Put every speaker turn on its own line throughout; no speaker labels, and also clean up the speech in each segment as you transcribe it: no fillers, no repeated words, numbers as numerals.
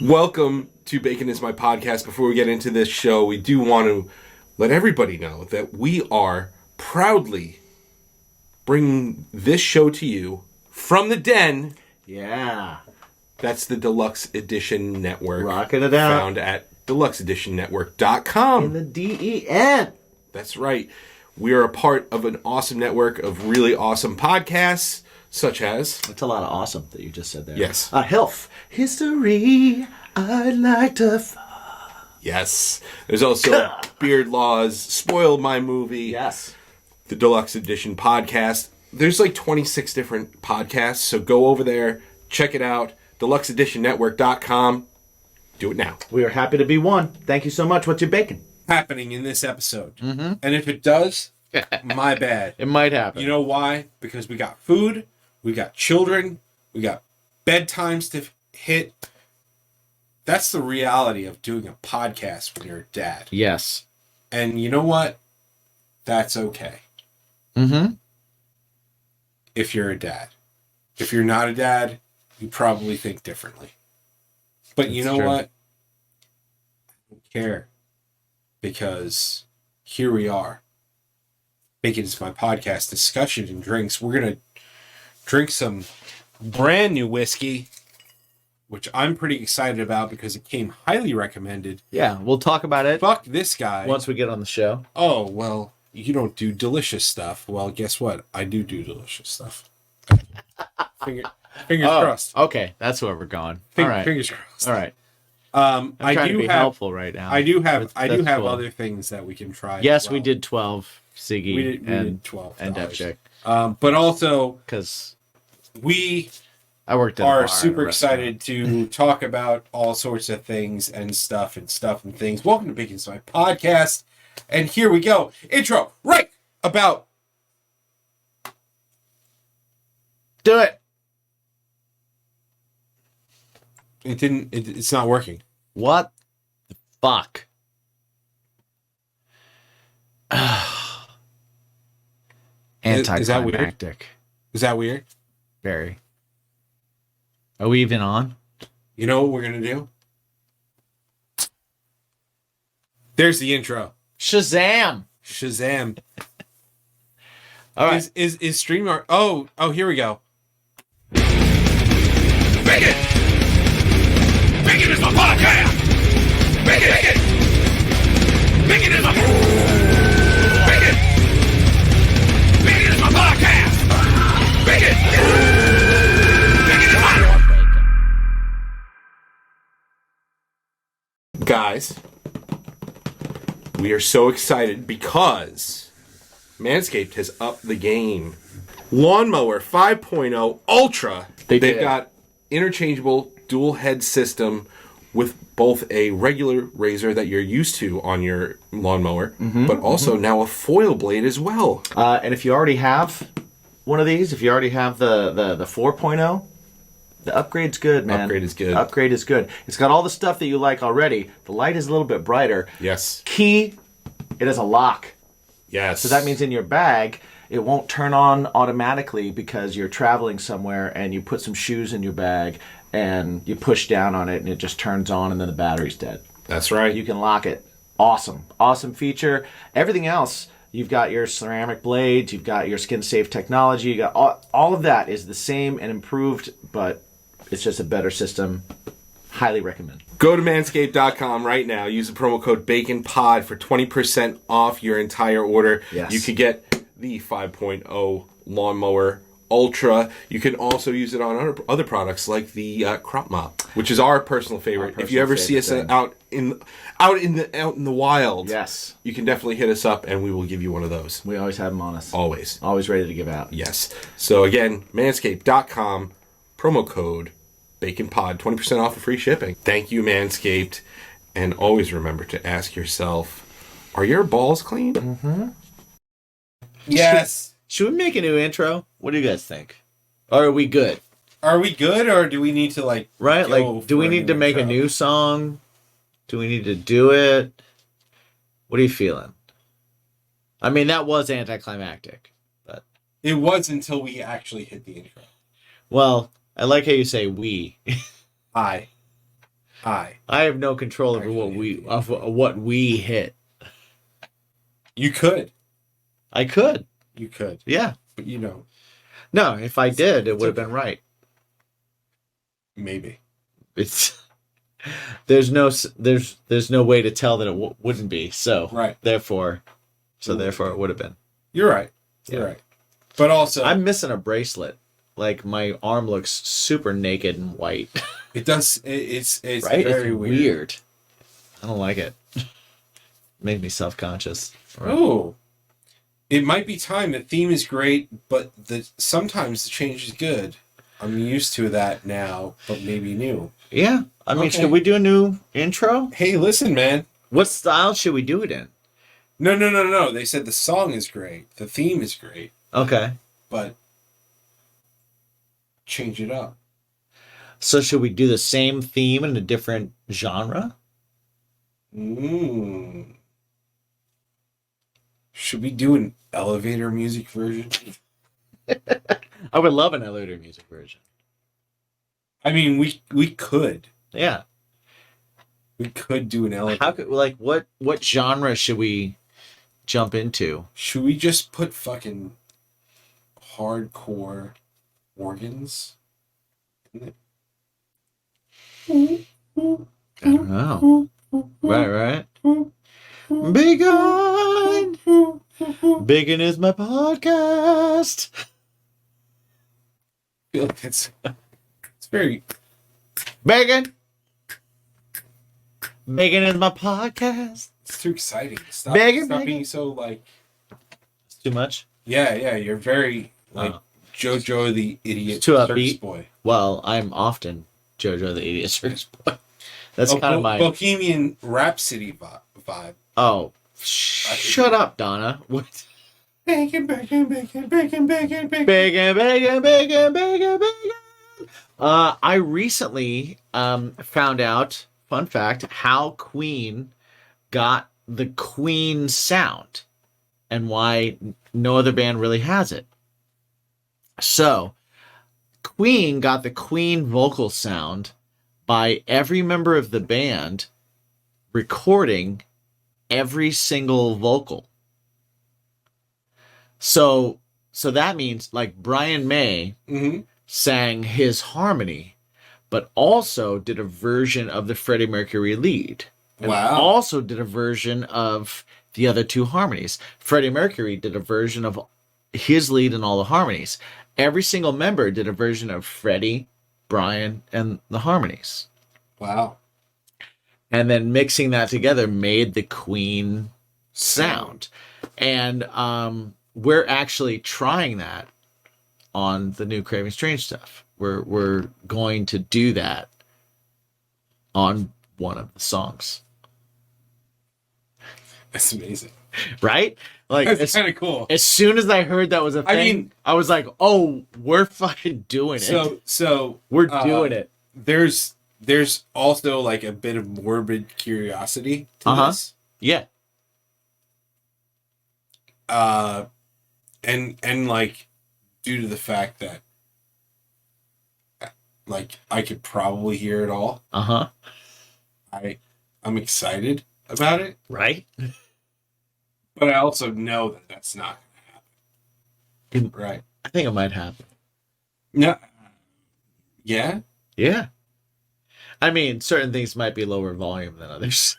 Welcome to Bacon is My Podcast. Before we get into this show, we do want to let everybody know that we are proudly bringing this show to you from the den.
Yeah.
That's the Deluxe Edition Network.
Rocking it out.
Found at deluxeeditionnetwork.com.
In the DEN.
That's right. We are a part of an awesome network of really awesome podcasts, such as...
That's a lot of awesome that you just said there.
Yes.
Health. History. I'd like to...
Yes. There's also Beard Laws, Spoiled My Movie.
Yes.
The Deluxe Edition Podcast. There's like 26 different podcasts, so go over there, check it out. DeluxeEditionNetwork.com. Do it now.
We are happy to be one. Thank you so much. What's your bacon?
Happening in this episode. Mm-hmm. And if it does, my bad.
It might happen.
You know why? Because we got food, we got children, we got bedtimes to hit. That's the reality of doing a podcast when you're a dad.
Yes.
And you know what? That's okay.
Mm-hmm.
If you're a dad. If you're not a dad, you probably think differently. But you know what? I don't care. Because here we are. Bacon is My Podcast, discussion and drinks. We're going to drink some brand new whiskey, which I'm pretty excited about because it came highly recommended.
Yeah, we'll talk about it.
Fuck this guy.
Once we get on the show.
Oh, well, you don't do delicious stuff. Well, guess what? I do delicious stuff. Fingers crossed.
Okay, that's where we're going. All right.
Fingers crossed.
All right.
I'm
trying to be helpful right now.
I do have
cool.
other things that we can try.
Yes,
as well.
we did 12 Siggy
We did 12
and Depchick.
But also
Because
we
I worked at a
are
bar
super
at a
excited to talk about all sorts of things and stuff and things. Welcome to Bacon's My Podcast. And here we go. Intro right about.
Do it.
It's not working.
What the fuck? Anticlimactic.
Is that weird?
Very. Are we even on?
You know what we're gonna do? There's the intro.
Shazam!
Shazam.
All right.
Is StreamYard? Oh, here we go.
Bacon! Bacon is my podcast! Bacon! Bacon is my... Bacon! Bacon is my podcast! Bacon! Bacon is my...
Guys, we are so excited because Manscaped has upped the game. Lawnmower 5.0 Ultra. They've got interchangeable dual head system with both a regular razor that you're used to on your lawnmower, but also now a foil blade as well.
And if you already have one of these, if you already have the 4.0, the upgrade's good, man.
Upgrade is good.
Upgrade is good. It's got all the stuff that you like already. The light is a little bit brighter.
Yes.
Key, it has a lock.
Yes.
So that means in your bag, it won't turn on automatically because you're traveling somewhere and you put some shoes in your bag and you push down on it and it just turns on and then the battery's dead.
That's right.
You can lock it. Awesome. Awesome feature. Everything else, you've got your ceramic blades, you've got your skin-safe technology, you got all of that is the same and improved, but it's just a better system. Highly recommend.
Go to manscaped.com right now. Use the promo code BACONPOD for 20% off your entire order.
Yes.
You could get the 5.0 Lawnmower Ultra. You can also use it on other products like the Crop Mop, which is our personal favorite. If you ever see us out in the wild,
Yes.
you can definitely hit us up and we will give you one of those.
We always have them on us.
Always.
Always ready to give out.
Yes. So again, manscaped.com, promo code BACONPOD, 20% off of free shipping. Thank you, Manscaped. And always remember to ask yourself, are your balls clean?
Mm-hmm.
Yes.
Should we make a new intro? What do you guys think? Or are we good?
Are we good, or do we need to
Right?
go
Like, do
for
we
a
need to
new
make a
intro?
new song? Do we need to do it? What are you feeling? I mean, that was anticlimactic, but
It was until we actually hit the intro.
well, I like how you say we.
I. I
have no control over what we hit.
You could.
I could.
You could.
Yeah.
But you know.
No, if I did, it would have been right.
Maybe.
It's there's no way to tell that it wouldn't be. So
right.
Therefore it would have been.
You're right. You're right. But also,
I'm missing a bracelet. Like my arm looks super naked and white.
It does. It's
right?
very
it's weird. I don't like it. Made me self-conscious.
Right. Oh, it might be time. The theme is great, but sometimes the change is good. I'm used to that now, but maybe new.
Yeah. I mean, should we do a new intro?
Hey, listen, man.
What style should we do it in?
No. They said the song is great. The theme is great.
Okay.
But change it up.
So should we do the same theme in a different genre?
Should we do an elevator music version?
I would love an elevator music version.
I mean, we could.
Yeah.
We could do an elevator.
What genre should we jump into?
Should we just put fucking hardcore organs in it?
I don't know. Right. Bacon! Bacon is my podcast.
I feel like it's very...
Bacon! Bacon is my podcast.
It's too exciting. Stop being so, like...
It's too much?
Yeah, you're very, like, JoJo the Idiot
too
Circus
upbeat.
Boy.
Well, I'm often JoJo the Idiot Circus Boy. That's kind of my...
Bohemian Rhapsody vibe.
Oh, shut up, Donna. What?
Bacon.
Bacon. I recently found out, fun fact, how Queen got the Queen sound and why no other band really has it. So, Queen got the Queen vocal sound by every member of the band recording every single vocal. So that means like Brian May sang his harmony, but also did a version of the Freddie Mercury lead. And also did a version of the other two harmonies. Freddie Mercury did a version of his lead and all the harmonies. Every single member did a version of Freddie, Brian, and the harmonies.
Wow.
And then mixing that together made the Queen sound. And we're actually trying that on the new Craving Strange stuff. We're going to do that on one of the songs.
That's amazing.
Right? Like,
that's kind of cool.
As soon as I heard that was a thing, I was like, oh, we're fucking doing it.
So
we're doing it.
There's also like a bit of morbid curiosity to this.
Yeah.
And like due to the fact that like I could probably hear it all. I'm excited about it.
Right.
But I also know that that's not going to happen. Right.
I think it might happen.
No. Yeah?
Yeah. I mean, certain things might be lower volume than others.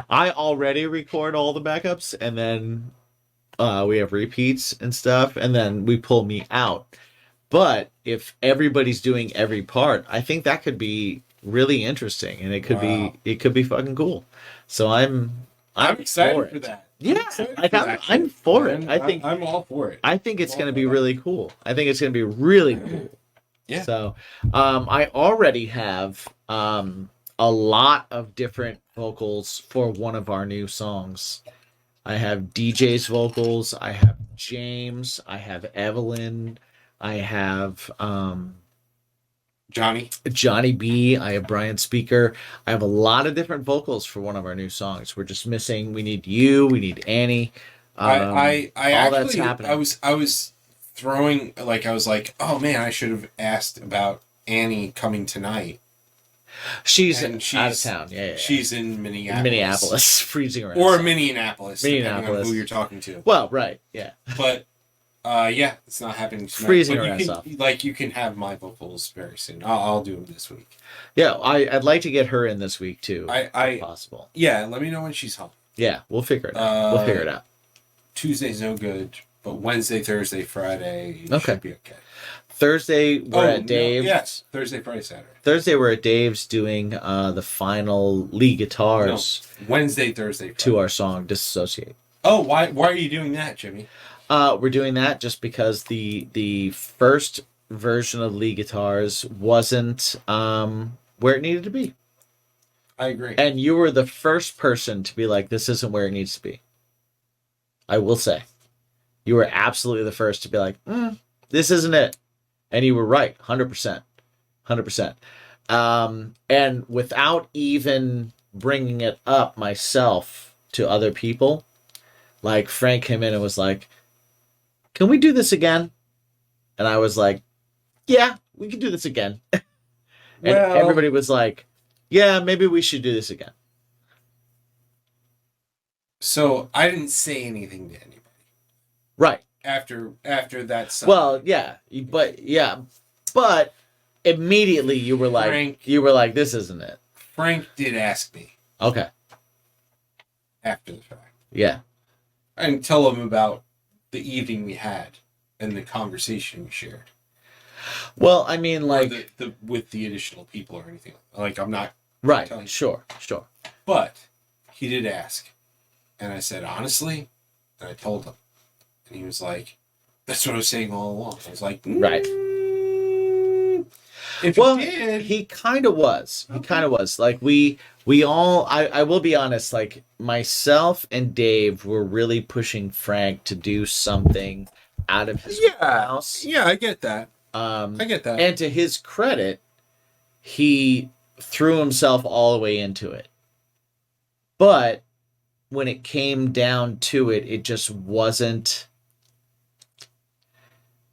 I already record all the backups, and then we have repeats and stuff, and then we pull me out. But if everybody's doing every part, I think that could be really interesting, and it could be fucking cool. So I'm
excited for that.
Yeah, I'm for it. I think
I'm all for it.
I think it's going to be really cool. I think it's going to be really cool.
Yeah.
So, I already have a lot of different vocals for one of our new songs. I have DJ's vocals. I have James. I have Evelyn. I have Johnny B. I have Brian Speaker. I have a lot of different vocals for one of our new songs. We're just missing. We need you. We need Annie.
I
all
actually,
that's happening.
I was throwing, like, I was like, oh man, I should have asked about Annie coming tonight.
She's
And
out of town. Yeah.
She's in Minneapolis.
Minneapolis, freezing around.
Or Minneapolis, depending on
Minneapolis.
who you're talking to.
Well, right, yeah.
But, yeah, it's not happening tonight.
Freezing
but
her ass off.
Like, you can have my vocals very soon. I'll do them this week.
Yeah, I'd like to get her in this week, too, if possible.
Yeah, let me know when she's home.
Yeah, we'll figure it out. We'll figure it out.
Tuesday's no good, but Wednesday, Thursday, Friday should be okay.
Thursday, we're at Dave's.
Yes, Thursday, Friday, Saturday.
Thursday, we're at Dave's doing the final lead guitars.
No, Wednesday, Thursday, Friday.
To our song Disassociate.
Oh, why are you doing that, Jimmy?
We're doing that just because the first version of lead guitars wasn't where it needed to be.
I agree.
And you were the first person to be like, this isn't where it needs to be. I will say. You were absolutely the first to be like, this isn't it. And you were right, 100%. 100%. And without even bringing it up myself to other people, like Frank came in and was like, can we do this again? And I was like, yeah, we can do this again. And everybody was like, yeah, maybe we should do this again.
So I didn't say anything to anybody.
Right.
After that song.
Well, yeah, but immediately you were like, this isn't it.
Frank did ask me.
Okay.
After the fact.
Yeah.
I didn't tell him about the evening we had and the conversation we shared.
Well, I mean, like
the with the additional people or anything. Like, I'm not
right. Sure.
But he did ask, and I said honestly, and I told him. And he was like, that's what I was saying all along. I was like,
right.
If
well,
he did.
He kind of was. He kind of was. Like, we all, I will be honest, like, myself and Dave were really pushing Frank to do something out of his house.
Yeah, I get that. I get that.
And to his credit, he threw himself all the way into it. But when it came down to it, it just wasn't...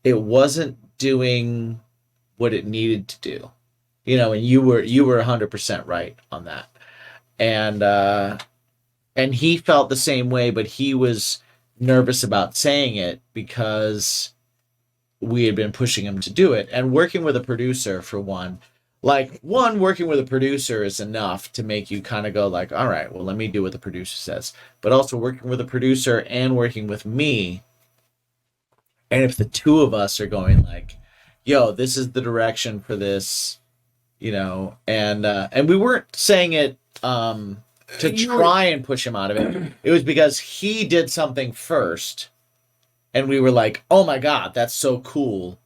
It wasn't doing what it needed to do, you know, and you were 100% right on that. And he felt the same way, but he was nervous about saying it because we had been pushing him to do it. And working with a producer, for one, working with a producer is enough to make you kind of go like, all right, well, let me do what the producer says. But also working with a producer and working with me, and if the two of us are going like, yo, this is the direction for this, you know, and we weren't saying it to try and push him out of it. It was because he did something first, and we were like, oh my God, that's so cool.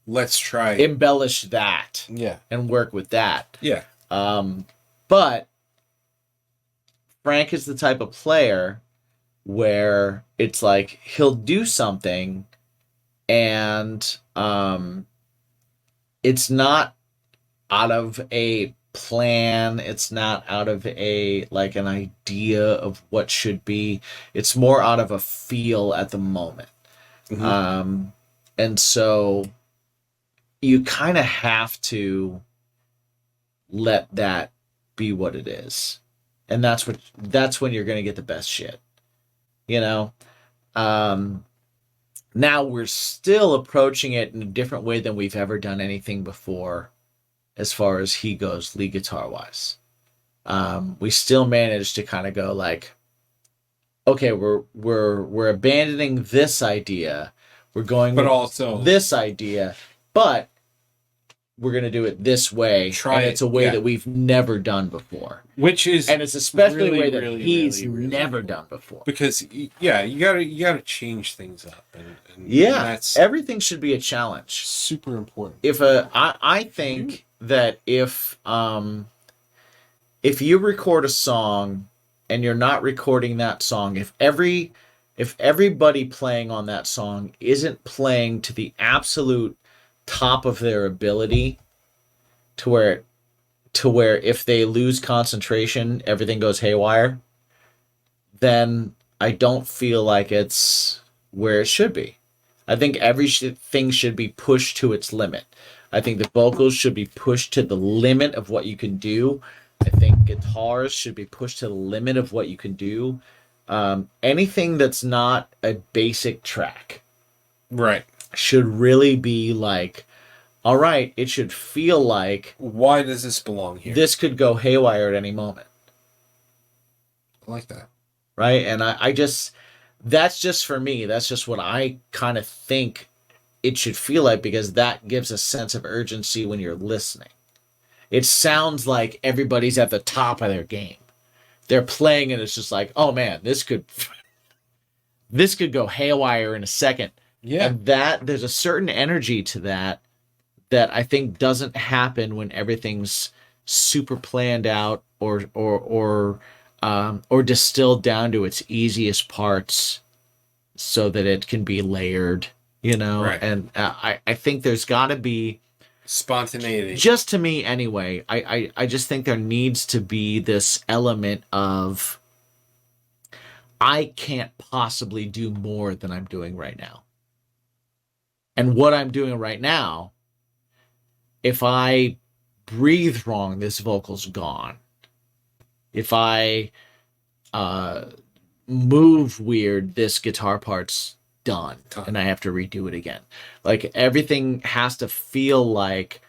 Let's try.
Embellish that.
Yeah.
And work with that.
Yeah.
But Frank is the type of player where it's like he'll do something and it's not out of a plan, it's not out of a like an idea of what should be, it's more out of a feel at the moment. Mm-hmm. And so you kind of have to let that be what it is, and that's when you're going to get the best shit, you know. Now we're still approaching it in a different way than we've ever done anything before, as far as he goes, lead guitar wise. We still managed to kind of go like, okay, we're abandoning this idea, we're going, but also this idea, but we're going to do it this way. And it's a way that we've never done before. And it's especially a way that he's never done before.
Because, yeah, you gotta change things up. And
that's, everything should be a challenge.
Super important.
I think that if you record a song and you're not recording that song, if everybody playing on that song isn't playing to the absolute top of their ability, to where if they lose concentration everything goes haywire, then I don't feel like it's where it should be.
I think everything should be pushed to its limit. I think the vocals should be pushed to the limit of what you can do. I think guitars should be pushed to the limit of what you can do. Anything that's not a basic track
Right.
should really be like, all right, it should feel like
Why does this belong here?
this could go haywire at any moment.
I like that.
Right. And I just, that's just for me. That's just what I kind of think it should feel like, because that gives a sense of urgency when you're listening. It sounds like everybody's at the top of their game. They're playing and it's just like, oh man, this could go haywire in a second.
Yeah.
And that there's a certain energy to that I think doesn't happen when everything's super planned out or distilled down to its easiest parts so that it can be layered, you know?
Right.
And I think there's got to be,
Spontaneity.
just to me anyway, I just think there needs to be this element of, I can't possibly do more than I'm doing right now. And what I'm doing right now, if I breathe wrong, this vocal's gone. If I move weird, this guitar part's done. And I have to redo it again. Like, everything has to feel like,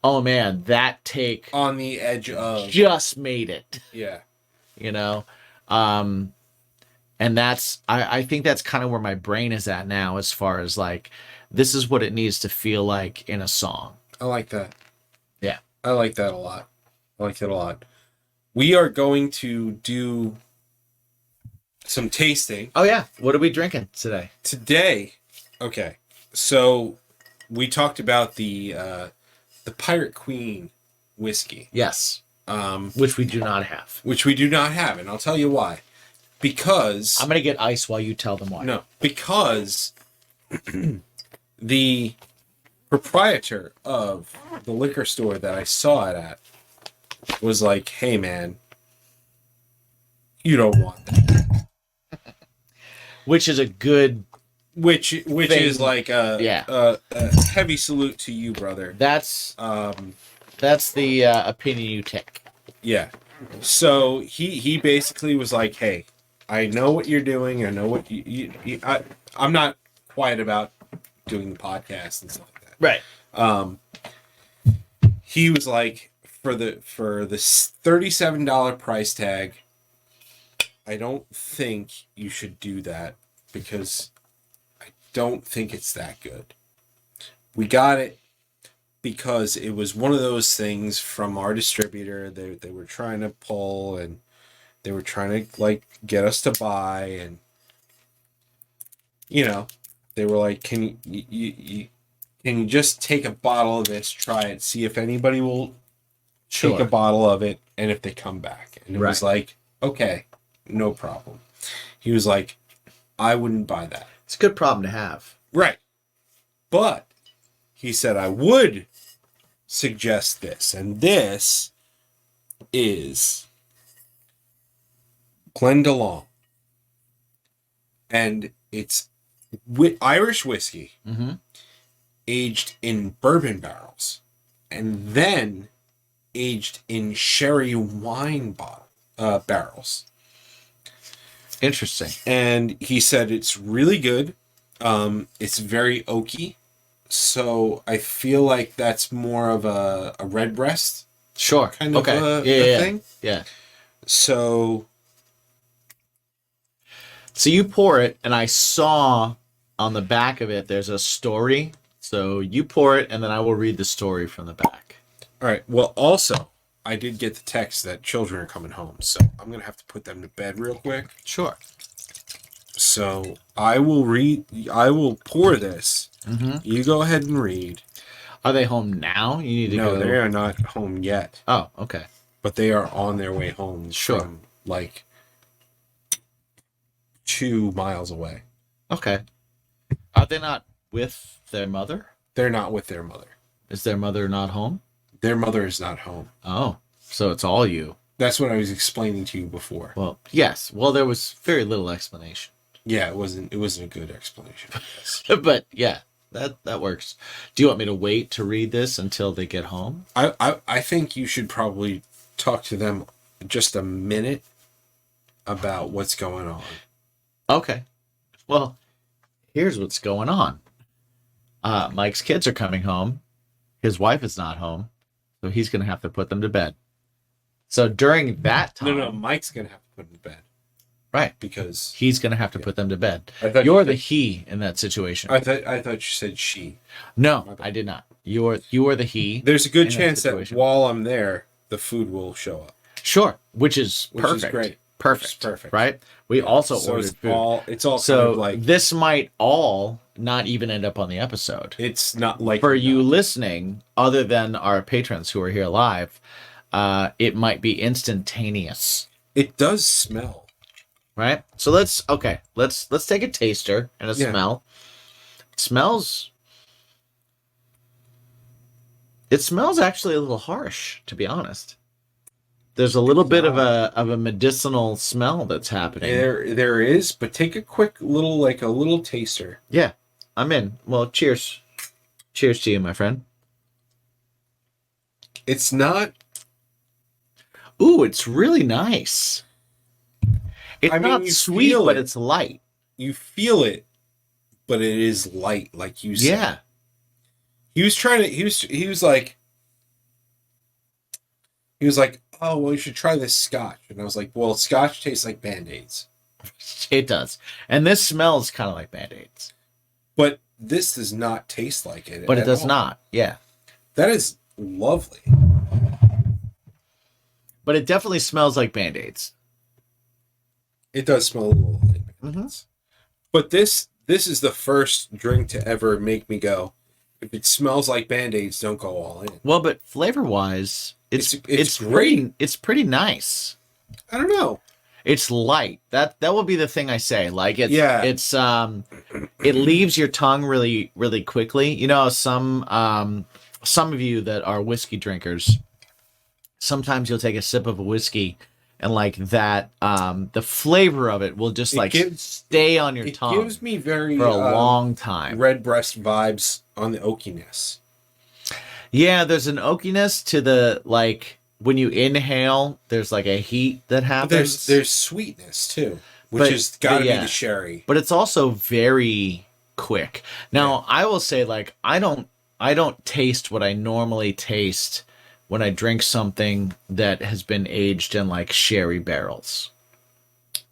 oh man, that take
On the edge of.
just made it,
Yeah.
you know? And that's, I think that's kind of where my brain is at now, as far as like, this is what it needs to feel like in a song.
I like that.
Yeah.
I like that a lot. I like that a lot. We are going to do some tasting
Oh yeah. What are we drinking today?
today. Okay. So we talked about the Pirate Queen whiskey,
Yes. Which we do not have.
which we do not have, and I'll tell you why. Because
I'm going to get ice while you tell them why.
no, because the proprietor of the liquor store that I saw it at was like, "Hey, man, you don't want that."
Which is a good,
Which
Thing.
is like
Yeah.
a heavy salute to you, brother.
that's the opinion you take.
Yeah. So he basically was like, "Hey, I know what you're doing. I know what I'm not quiet about doing the podcast and stuff like that."
Right.
He was like, for the $37 price tag, I don't think you should do that, because I don't think it's that good. We got it because it was one of those things from our distributor. They were trying to pull, and they were trying to like get us to buy, and you know, they were like, "Can you just take a bottle of this, try it, see if anybody will take
Sure.
a bottle of it, and if they come back." And it was
Right.
like, "Okay, no problem." He was like, "I wouldn't buy that."
It's a good problem to have.
Right. But he said, "I would suggest this." And this is Glendalong. And it's Irish whiskey
Mm-hmm.
aged in bourbon barrels and then aged in sherry wine barrels.
Interesting.
And he said it's really good. It's very oaky. So I feel like that's more of a redbreast
Sure.
kind of
okay.
a thing.
Yeah.
So
So you pour it, and I saw on the back of it there's a story. So you pour it, and then I will read the story from the back.
all right. Well, also, I did get the text that children are coming home, so I'm gonna have to put them to bed real quick.
Sure.
So I will pour this.
Mm-hmm.
You go ahead and read.
Are they home now? You need to
No,
go.
they are not home yet,
Oh, okay.
but they are on their way home.
Sure.
From, like 2 miles away.
Okay. Are they not with their mother?
They're not with their mother.
Is their mother not home?
Their mother is not home.
Oh, so it's all you.
That's what I was explaining to you before.
Well, yes. Well, there was very little explanation.
Yeah, it wasn't a good explanation, I guess.
But yeah, that works. Do you want me to wait to read this until they get home?
I think you should probably talk to them just a minute about what's going on.
Okay. Well, here's what's going on. Mike's kids are coming home. His wife is not home, so he's going to have to put them to bed. So during that time...
No, Mike's going to have to put them to bed.
Right.
Because...
He's going to have to put them to bed.
You're
the he in that situation.
I thought you said she.
No, I did not. You are the he.
There's a good chance that while I'm there, the food will show up.
Sure, which is perfect.
Which is great.
Perfect. Right? We also ordered food.
It's all
so
kind of like...
this might all not even end up on the episode.
It's not like...
For you listening, other than our patrons who are here live, it might be instantaneous.
It does smell.
Right? So let's take a taster and a smell. It smells actually a little harsh, to be honest. There's a little bit of a medicinal smell that's happening.
There is, but take a quick little taster.
Yeah, I'm in. Well, cheers. Cheers to you, my friend.
It's not...
Ooh, it's really nice. It's not sweet, but it's light.
You feel it, but it is light, like you said.
Yeah.
He was like, oh, well, you should try this scotch. And I was like, well, scotch tastes like Band-Aids.
It does. And this smells kind of like Band-Aids.
But this does not taste like it.
But it does not. Yeah.
That is lovely.
But it definitely smells like Band-Aids.
It does smell a little like Band-Aids. But this is the first drink to ever make me go, if it smells like Band-Aids, don't go all in.
Well, but flavor-wise, it's
great.
It's pretty nice.
I don't know.
It's light. That will be the thing I say. Like it leaves your tongue really, really quickly. You know, some of you that are whiskey drinkers, sometimes you'll take a sip of a whiskey and like that, the flavor of it will just stay on your tongue.
It gives me for
a long time.
Redbreast vibes on the oakiness.
Yeah, there's an oakiness to the when you inhale, there's like a heat that happens.
There's sweetness too, which has got to be the sherry.
But it's also very quick. Now, I will say, I don't taste what I normally taste when I drink something that has been aged in sherry barrels,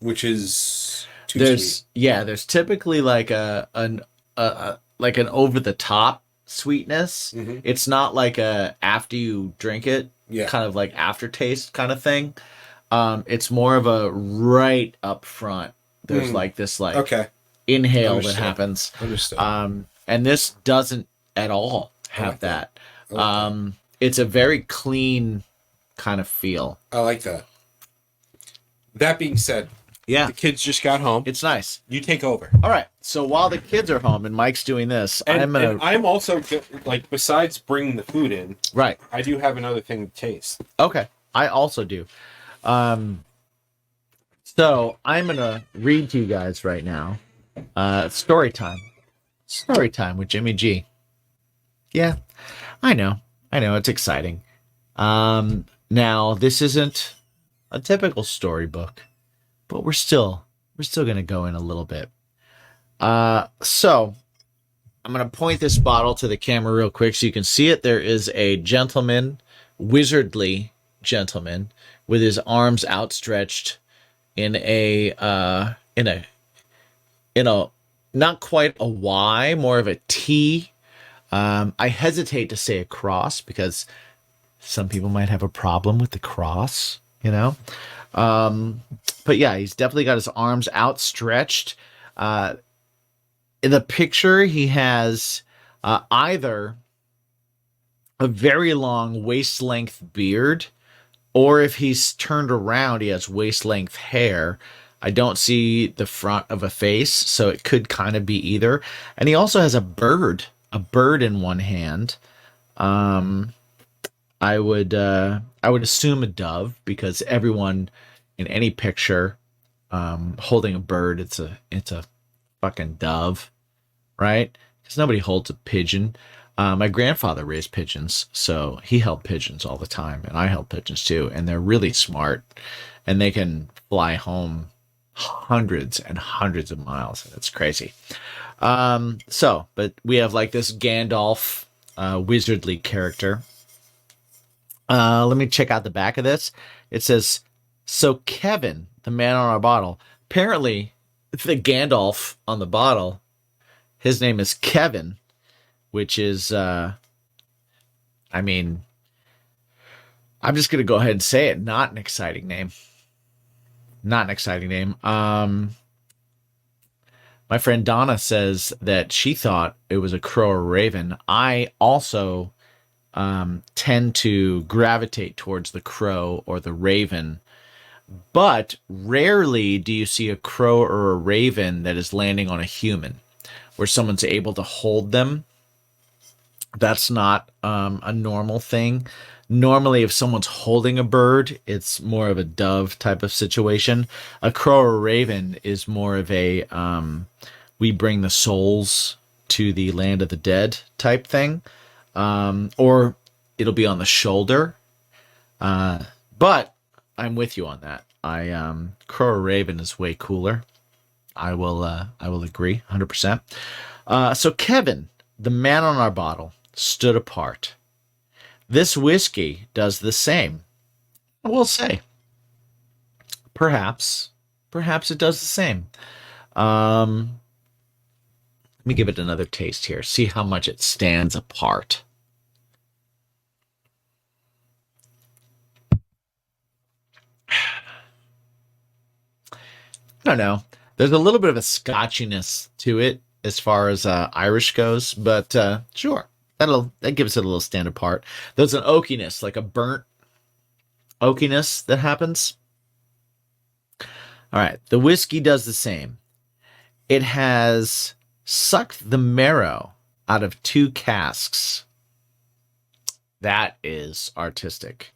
which is too sweet.
Yeah, there's typically an over the top sweetness. Mm-hmm. It's not like a after you drink it. Yeah. Kind of like aftertaste kind of thing. It's more of a right up front. There's this inhale that happens.
Understood.
And this doesn't at all have that. It's a very clean kind of feel.
I like that. That being said, the kids just got home.
It's nice.
You take over.
All right. So while the kids are home and Mike's doing this,
I'm also besides bringing the food in,
right?
I do have another thing to taste.
Okay, I also do. So I'm gonna read to you guys right now. Story time with Jimmy G. Yeah, I know, it's exciting. Now this isn't a typical storybook, but we're still gonna go in a little bit. So I'm going to point this bottle to the camera real quick so you can see it. There is a gentleman, wizardly gentleman, with his arms outstretched in a not quite a Y, more of a T. I hesitate to say a cross because some people might have a problem with the cross, you know? But yeah, he's definitely got his arms outstretched. In the picture, he has either a very long waist-length beard, or if he's turned around, he has waist-length hair. I don't see the front of a face, so it could kind of be either. And he also has a bird in one hand. I would assume a dove, because everyone in any picture holding a bird. It's a fucking dove, right? Because nobody holds a pigeon. My grandfather raised pigeons, so he held pigeons all the time, and I held pigeons too, and they're really smart, and they can fly home hundreds and hundreds of miles. It's crazy. But we have like this Gandalf, wizardly character. Let me check out the back of this. It says, "So Kevin, the man on our bottle." Apparently, the Gandalf on the bottle, his name is Kevin, which is, I mean, I'm just going to go ahead and say it. Not an exciting name. Not an exciting name. My friend Donna says that she thought it was a crow or raven. I also tend to gravitate towards the crow or the raven, but rarely do you see a crow or a raven that is landing on a human, where someone's able to hold them. That's not a normal thing. Normally, if someone's holding a bird, it's more of a dove type of situation. A crow or a raven is more of a we bring the souls to the land of the dead type thing. Or it'll be on the shoulder. But I'm with you on that. Crow or raven is way cooler. I will agree 100%. So Kevin, the man on our bottle, stood apart. This whiskey does the same. I will say, perhaps it does the same. Let me give it another taste here. See how much it stands apart. I don't know. There's a little bit of a scotchiness to it as far as Irish goes, but sure, that gives it a little stand apart. There's an oakiness, like a burnt oakiness that happens. All right, the whiskey does the same. It has sucked the marrow out of 2 casks. That is artistic.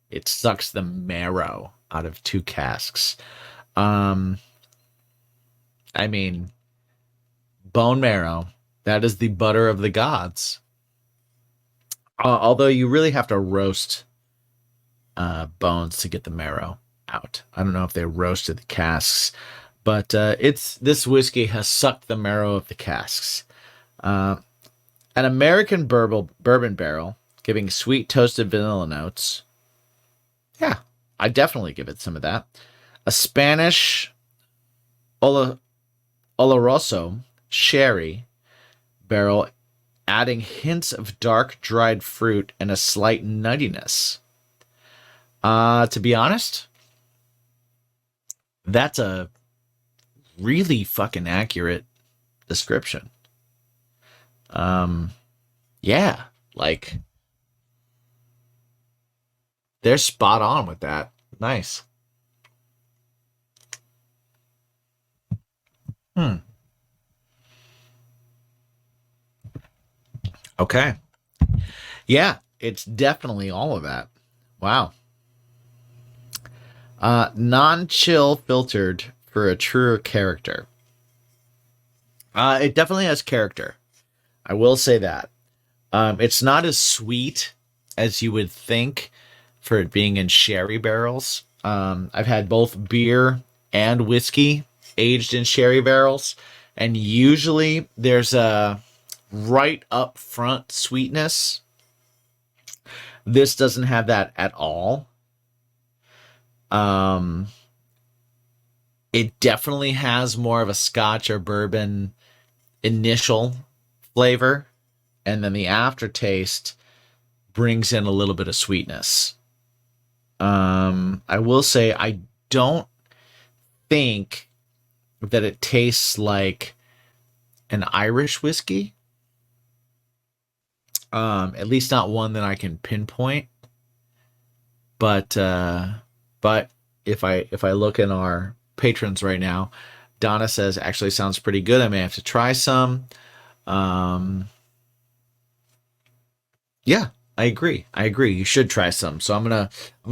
It sucks the marrow out of 2 casks. I mean, bone marrow, that is the butter of the gods. Although you really have to roast bones to get the marrow out. I don't know if they roasted the casks, but this whiskey has sucked the marrow of the casks. An American bourbon barrel, giving sweet toasted vanilla notes. Yeah, I definitely give it some of that. A Spanish Oloroso sherry barrel, adding hints of dark dried fruit and a slight nuttiness. To be honest, that's a really fucking accurate description. Yeah, like they're spot on with that. Nice. Okay. Yeah, it's definitely all of that. Wow. Non-chill filtered for a truer character. It definitely has character. I will say that. It's not as sweet as you would think for it being in sherry barrels. I've had both beer and whiskey aged in sherry barrels, and usually there's a right up front sweetness. This doesn't have that at all. It definitely has more of a Scotch or bourbon initial flavor, and then the aftertaste brings in a little bit of sweetness. I will say I don't think that it tastes like an Irish whiskey. At least not one that I can pinpoint. But if I look in our patrons right now, Donna says actually sounds pretty good. I may have to try some. Yeah, I agree. You should try some. So I'm gonna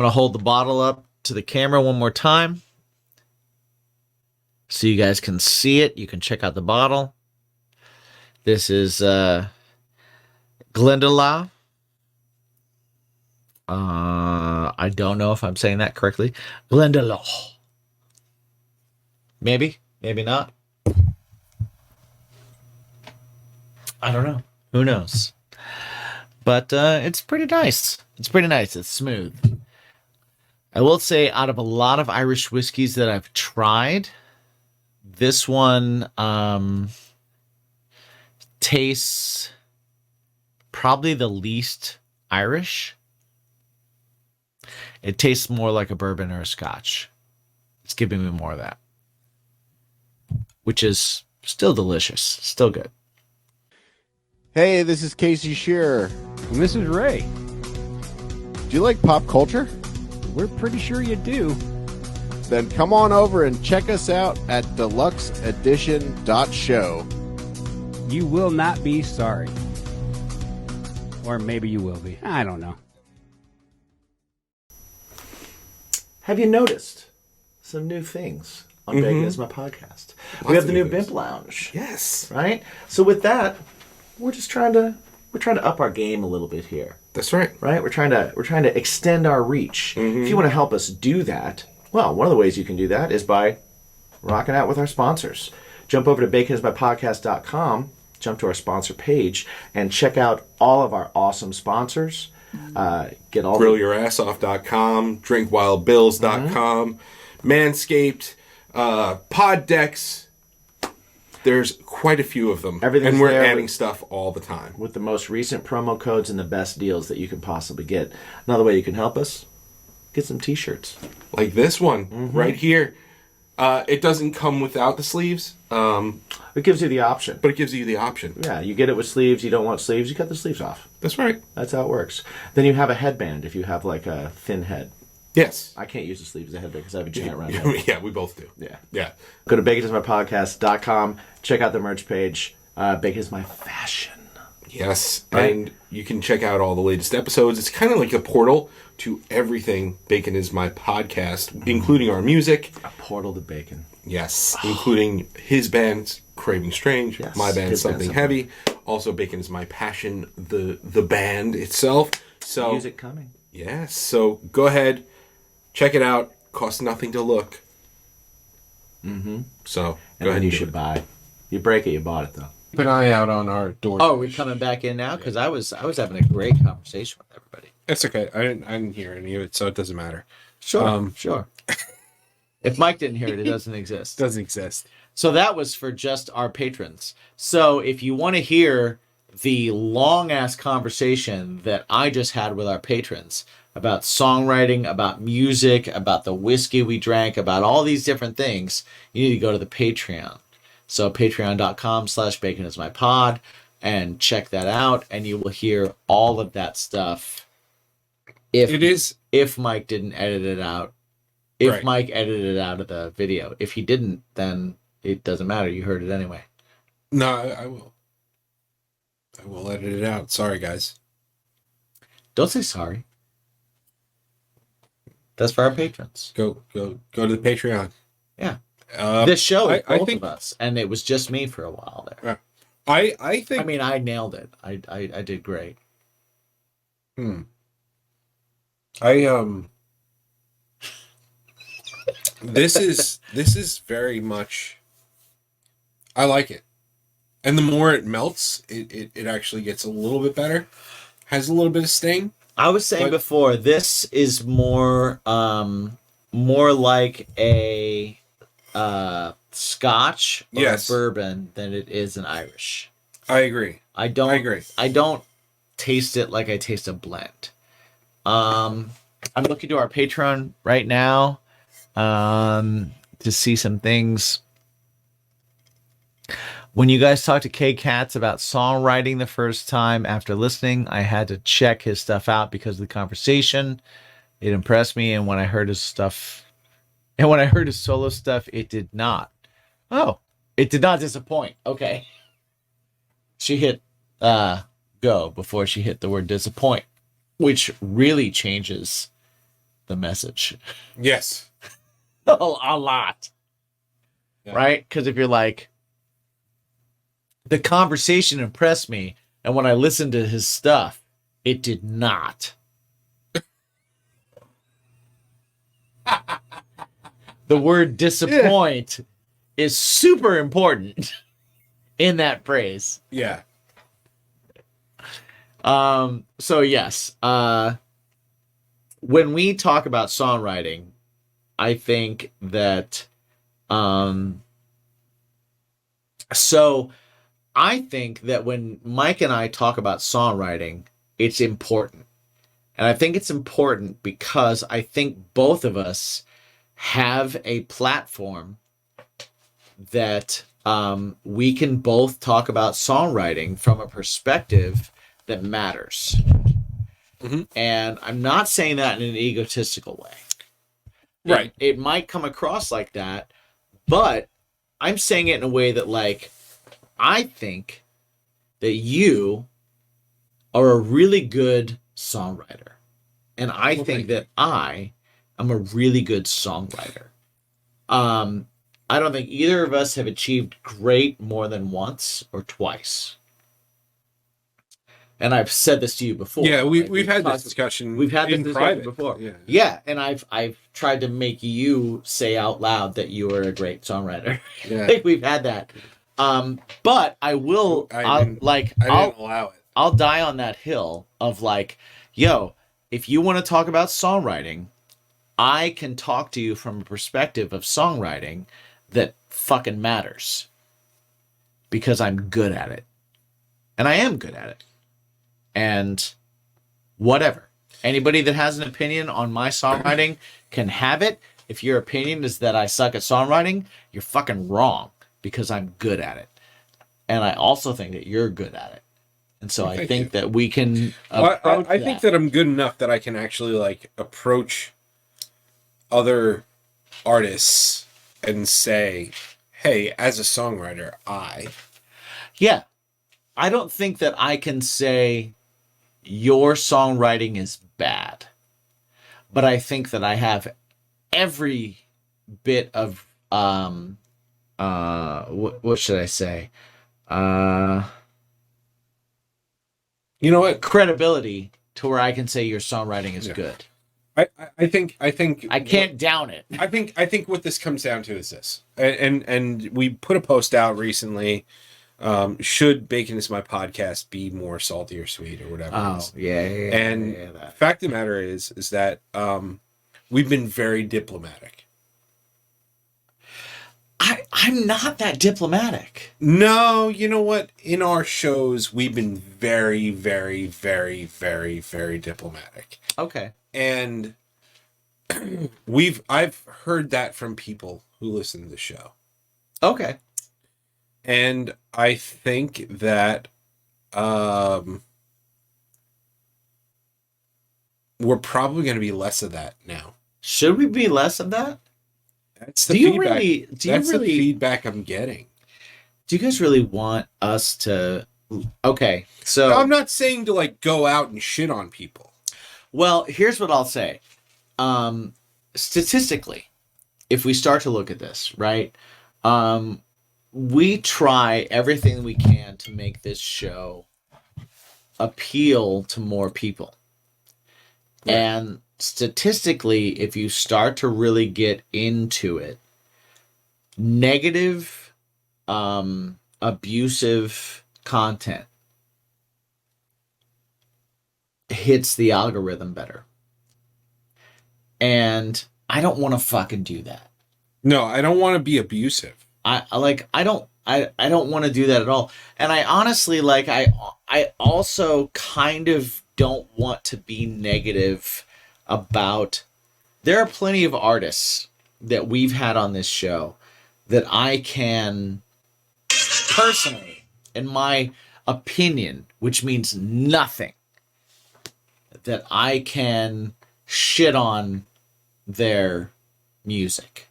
hold the bottle up to the camera one more time. so you guys can see it. You can check out the bottle. This is Glendalough. I don't know if I'm saying that correctly. Glendalough. Maybe not. I don't know. Who knows? But it's pretty nice. It's pretty nice. It's smooth. I will say, out of a lot of Irish whiskeys that I've tried, this one tastes probably the least Irish. It tastes more like a bourbon or a scotch. It's giving me more of that, which is still delicious, still good.
Hey, this is Casey Shearer.
And this is Ray.
Do you like pop culture?
We're pretty sure you do.
Then come on over and check us out at deluxeedition.show.
You will not be sorry. Or maybe you will be. I don't know.
Have you noticed some new things on Bacon Is My Podcast? We have the new BIMP Lounge.
Yes.
Right? So with that, we're trying to up our game a little bit here.
That's right.
Right? We're trying to extend our reach. If you want to help us do that, well, one of the ways you can do that is by rocking out with our sponsors. Jump over to baconismypodcast.com, jump to our sponsor page, and check out all of our awesome sponsors. Get all
GrillYourAssOff.com, DrinkWildBills.com, Manscaped, Pod Decks. There's quite a few of them.
Everything's
and we're
there
adding
with-
stuff all the time.
with the most recent promo codes and the best deals that you can possibly get. Another way you can help us, get some t-shirts.
Like this one right here. It doesn't come without the sleeves,
It gives you the option.
but it gives you the option.
Yeah, you get it with sleeves. You don't want sleeves, you cut the sleeves off.
That's right.
That's how it works. Then you have a headband if you have like a thin head.
Yes.
I can't use the sleeves as a headband because I have a giant round head.
Yeah, we both do.
Yeah.
Yeah.
Go to baconismypodcast.com. Check out the merch page. Bacon is my fashion.
Yes.
Right.
And you can check out all the latest episodes. It's kind of like a portal to everything Bacon Is My Podcast, including our music.
A portal to bacon.
Yes. Including his band, Craving Strange.
Yes,
My band,
his band,
Something
Something.
Heavy. Also, Bacon Is My Passion, the band itself. So
Music coming.
yes. So go ahead, check it out. Costs nothing to look. So
And
go
then
ahead.
you
and do
should
it.
buy it. You break it, you bought it though.
Keep an eye out on our door.
Oh, are we coming back in now? Because I was having a great conversation with everybody.
That's okay. I didn't hear any of it, so it doesn't matter.
Sure, sure. If Mike didn't hear it, it doesn't exist.
Doesn't exist.
So that was for just our patrons. So if you want to hear the long ass conversation that I just had with our patrons about songwriting, about music, about the whiskey we drank, about all these different things, you need to go to the Patreon. So patreon.com/baconismypod and check that out, and you will hear all of that stuff. If Mike didn't edit it out. If
Right.
Mike edited it out of the video. If he didn't, then it doesn't matter. You heard it anyway.
No, I will. I will edit it out. Sorry, guys.
Don't say sorry. That's for our patrons.
Go to the Patreon.
Yeah.
Uh,
This show is
I
both
think-
of us, and it was just me for a while there.
I think.
I mean, I nailed it. I did great.
This is very much. I like it, and the more it melts, it actually gets a little bit better. Has a little bit of sting.
I was saying
But-
before, this is more like a Scotch or
Yes.
a bourbon than it is an Irish.
I agree.
I don't
agree.
I don't taste it like I taste a blend. I'm looking to our Patreon right now to see some things. When you guys talked to K Katz about songwriting the first time after listening, I had to check his stuff out because of the conversation. It impressed me, and when I heard his stuff, and when I heard his solo stuff, it did not. Oh, it did not disappoint. Okay. She hit go before she hit the word disappoint, which really changes the message
Yes.
a lot.
Yeah.
right? Because if you're like, the conversation impressed me, and when I listened to his stuff, it did not. The word disappoint is super important in that phrase.
Yeah.
So yes, when we talk about songwriting, I think that, so I think that when Mike and I talk about songwriting, it's important. And I think it's important because I think both of us have a platform that we can both talk about songwriting from a perspective that matters.
Mhm.
And I'm not saying that in an egotistical way.
Right.
It might come across like that, but I'm saying it in a way that, like, I think that you are a really good songwriter. And I think that I am a really good songwriter. I don't think either of us have achieved great more than once or twice. And I've said this to you before.
Yeah,
Like,
we've had this discussion.
We've had this
in
discussion
private
before.
Yeah.
Yeah, and I've tried to make you say out loud that you are a great songwriter.
Yeah.
Like, we've had that. But I will.
I didn't allow it.
I'll die on that hill of like, yo, if you want to talk about songwriting, I can talk to you from a perspective of songwriting that fucking matters. Because I'm good at it. And I am good at it. And whatever. Anybody that has an opinion on my songwriting can have it. If your opinion is that I suck at songwriting, you're fucking wrong. Because I'm good at it. And I also think that you're good at it. And so I think that we can
I think that I'm good enough that I can actually like approach other artists and say, hey, as a songwriter,
Yeah. I don't think that I can say your songwriting is bad. But I think that I have every bit of what should I say?
You know what?
Credibility to where I can say your songwriting is good.
I think
I can't down it.
I think what this comes down to is this, and we put a post out recently. Should Bacon Is My Podcast be more salty or sweet or whatever?
Oh,
it is.
yeah.
And fact of the matter is that we've been very diplomatic.
I'm not that diplomatic.
No, you know what? In our shows, we've been very, very, very, very, very diplomatic.
Okay.
And I've heard that from people who listen to the show.
Okay.
And I think that we're probably going to be less of that now.
Should we be less of that?
That's the
feedback.
The feedback I'm getting.
Do you guys really want us to? Okay, so
No, I'm not saying to like go out and shit on people.
Well, here's what I'll say. Statistically, if we start to look at this, right? We try everything we can to make this show appeal to more people. Right. And statistically, if you start to really get into it, negative, abusive content hits the algorithm better. And I don't want to fucking do that.
No, I don't want to be abusive.
I don't want to do that at all. And I honestly, like, I also kind of don't want to be negative about. There are plenty of artists that we've had on this show that I can personally, in my opinion, which means nothing, that I can shit on their music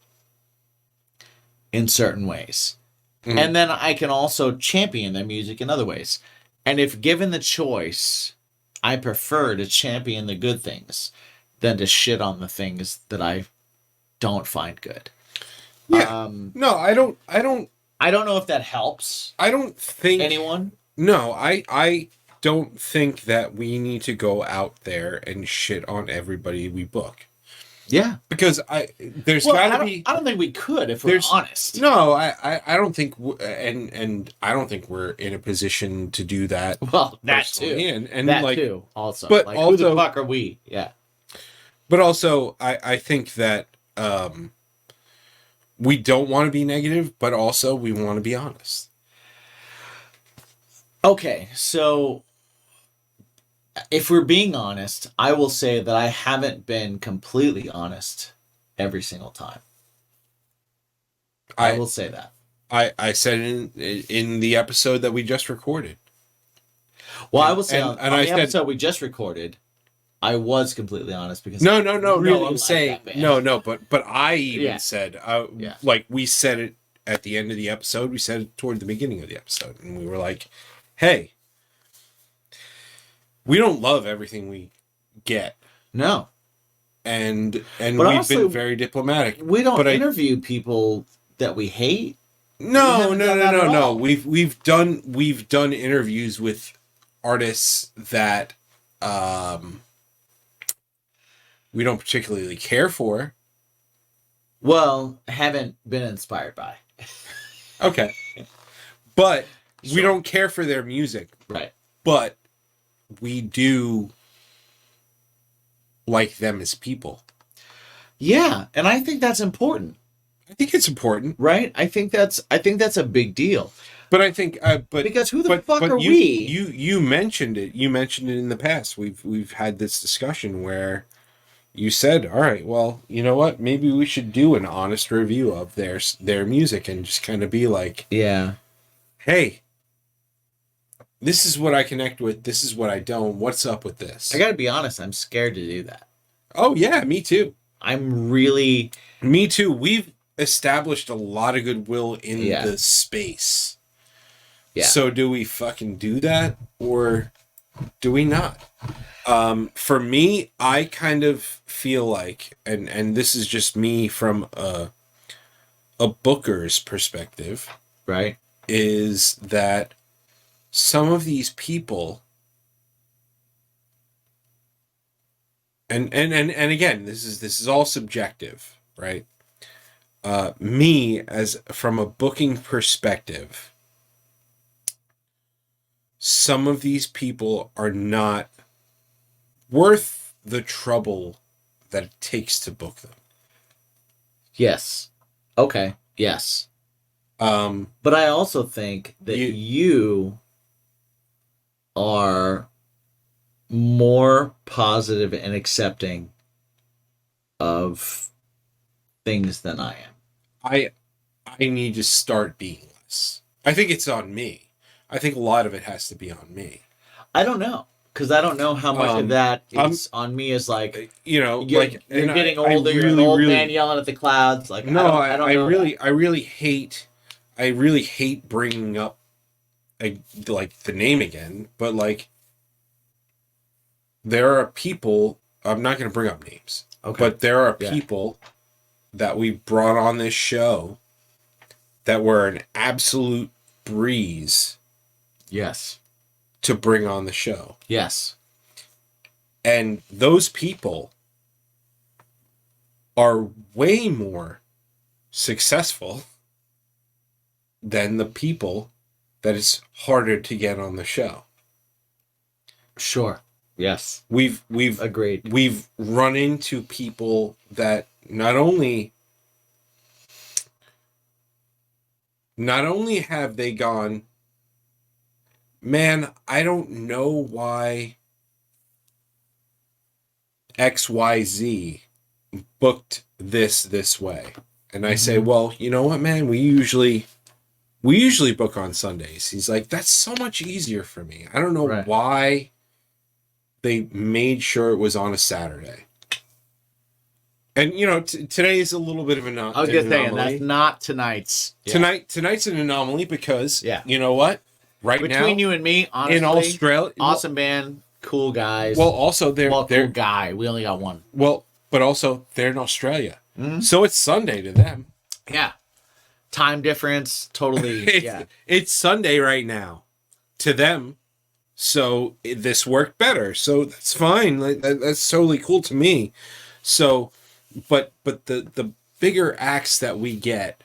in certain ways. Mm-hmm. And then I can also champion their music in other ways. And if given the choice, I prefer to champion the good things than to shit on the things that I don't find good.
Yeah. No, I don't.
I don't know if that helps
I don't think
anyone.
No, I don't think that we need to go out there and shit on everybody we book.
Yeah.
Because there's gotta be.
I don't think we could if we're honest.
No, I don't think, and I don't think we're in a position to do that.
Well, that too,
personally. And
that
like,
too. Also,
but
like,
also,
who the fuck are we? Yeah.
But also, I think that we don't want to be negative, but also we want to be honest.
Okay, so if we're being honest, I will say that I haven't been completely honest every single time. I will say that.
I said in the episode that we just recorded.
Well, I will say
and
on
I
the
said,
episode we just recorded, I was completely honest because
no.
really
I'm
like
saying
that band.
no. But I even said, like we said it at the end of the episode. We said it toward the beginning of the episode, and we were like, "Hey, we don't love everything we get."
No,
and
but
we've
honestly,
been very diplomatic.
We don't interview people that we hate.
No. We've done interviews with artists that we don't particularly care for.
Well, haven't been inspired by.
Okay. But we don't care for their music.
Right.
But we do like them as people.
Yeah, and I think that's important.
I think it's important.
Right? I think that's a big deal.
But I think
because who the fuck are we?
You mentioned it. You mentioned it in the past. We've had this discussion where you said, "All right, well, you know what? Maybe we should do an honest review of their music and just kind of be like,
yeah,
hey, this is what I connect with. This is what I don't. What's up with this?"
I got to be honest. I'm scared to do that.
Oh yeah, me too.
Me
too. We've established a lot of goodwill in the space. Yeah. So do we fucking do that or do we not? For me, I kind of feel like, and this is just me from a booker's perspective,
right?
Is that some of these people, and again, this is all subjective, right? Me, as from a booking perspective, some of these people are not worth the trouble that it takes to book them.
Yes. Okay. Yes. But I also think that you are more positive and accepting of things than I am.
I need to start being less. I think it's on me. I think a lot of it has to be on me.
I don't know, because I don't know how much of that is on me. Is like,
you're
getting older. You're an old man yelling at the clouds. Like,
no, I really hate bringing up like the name again. But like, there are people. I'm not going to bring up names. Okay. But there are people that we brought on this show that were an absolute breeze.
Yes.
To bring on the show.
Yes.
And those people are way more successful than the people that it's harder to get on the show.
Sure. Yes.
We've
agreed.
We've run into people that not only have they gone, man, I don't know why XYZ booked this way. And I say, well, you know what, man, we usually book on Sundays. He's like, that's so much easier for me. I don't know why they made sure it was on a Saturday. And you know, today's a little bit of an anomaly.
I was just saying that's not tonight's.
Yeah. Tonight's an anomaly because you know what?
Between you and me, honestly,
in Australia,
awesome band, cool guys.
Well, also they're
cool guy. We only got one.
Well, but also they're in Australia, so it's Sunday to them.
Yeah, time difference, totally.
It's Sunday right now to them. So this worked better. So that's fine. That's totally cool to me. So, but the bigger acts that we get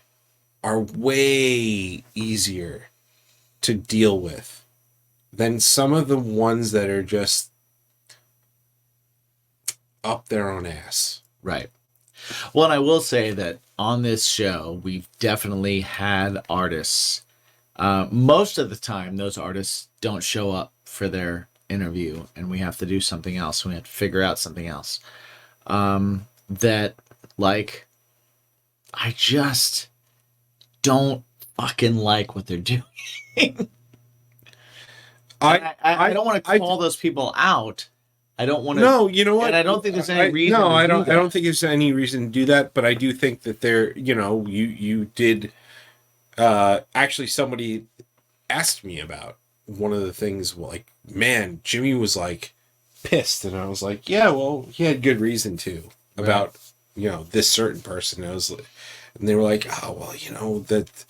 are way easier to deal with than some of the ones that are just up their own ass.
Right. Well, and I will say that on this show, we've definitely had artists. Most of the time, those artists don't show up for their interview, and we have to do something else. We have to figure out something else. That, like, I just don't fucking like what they're doing. I don't want to call those people out. I don't want to.
No, you know what?
And I don't think there's any reason.
No, I
don't
think there's any reason to do that. But I do think that there, you did. Actually, somebody asked me about one of the things. Like, man, Jimmy was like pissed, and I was like, yeah, well, he had good reason to about this certain person. And they were like, oh, well, that,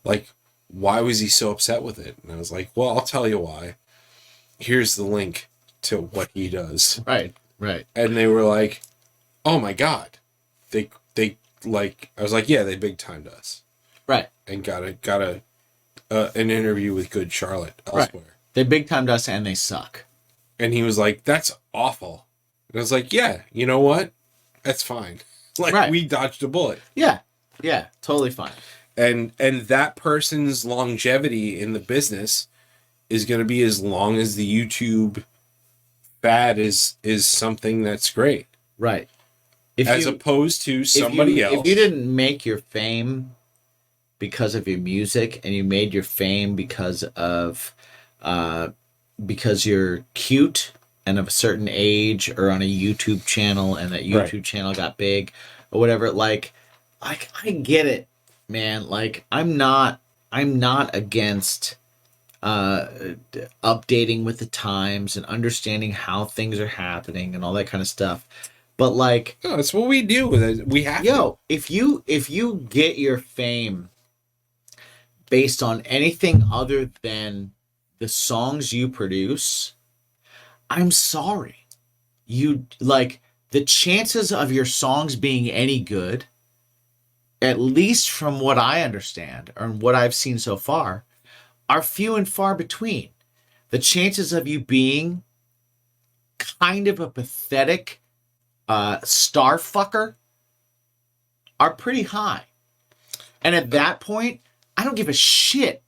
like, why was he so upset with it? And I was like, well, I'll tell you why. Here's the link to what he does.
Right.
And they were like, oh my God. They like, I was like, yeah, they big timed us.
Right.
And got an interview with Good Charlotte elsewhere.
Right. They big timed us and they suck.
And he was like, that's awful. And I was like, yeah, you know what? That's fine. Like, we dodged a bullet.
Yeah, totally fine.
And that person's longevity in the business is going to be as long as the YouTube fad is something that's great.
Right.
Opposed to somebody else.
If you didn't make your fame because of your music, and you made your fame because you're cute and of a certain age, or on a YouTube channel, and that YouTube channel got big or whatever, like I get it, man. Like, I'm not against updating with the times and understanding how things are happening and all that kind of stuff. But, like,
no, that's what we do with it. We have to.
If you get your fame based on anything other than the songs you produce, I'm sorry. The chances of your songs being any good, at least from what I understand or what I've seen so far, are few and far between. The chances of you being kind of a pathetic star fucker are pretty high. And at that point, I don't give a shit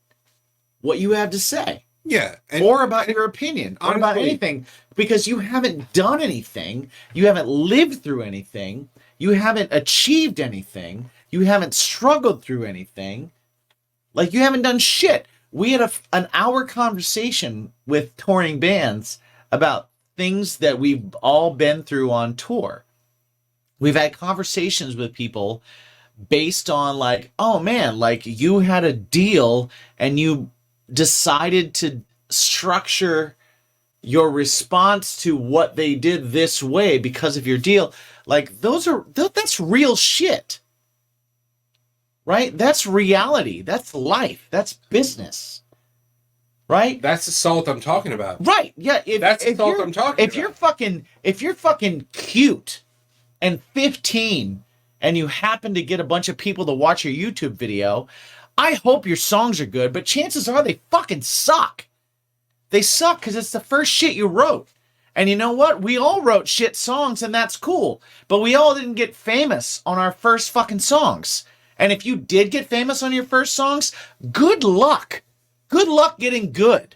what you have to say.
Yeah.
Or about your opinion, or about anything, because you haven't done anything, you haven't lived through anything, you haven't achieved anything, you haven't struggled through anything, like, you haven't done shit. We had an hour conversation with touring bands about things that we've all been through on tour. We've had conversations with people based on, like, oh man, like, you had a deal and you decided to structure your response to what they did this way because of your deal. Like, that's real shit. Right? That's reality. That's life. That's business. Right?
That's the salt I'm talking about.
Right. Yeah.
That's the salt I'm talking about.
If you're fucking cute and 15 and you happen to get a bunch of people to watch your YouTube video, I hope your songs are good, but chances are they fucking suck. They suck because it's the first shit you wrote. And you know what? We all wrote shit songs, and that's cool. But we all didn't get famous on our first fucking songs. And if you did get famous on your first songs, good luck. Good luck getting good.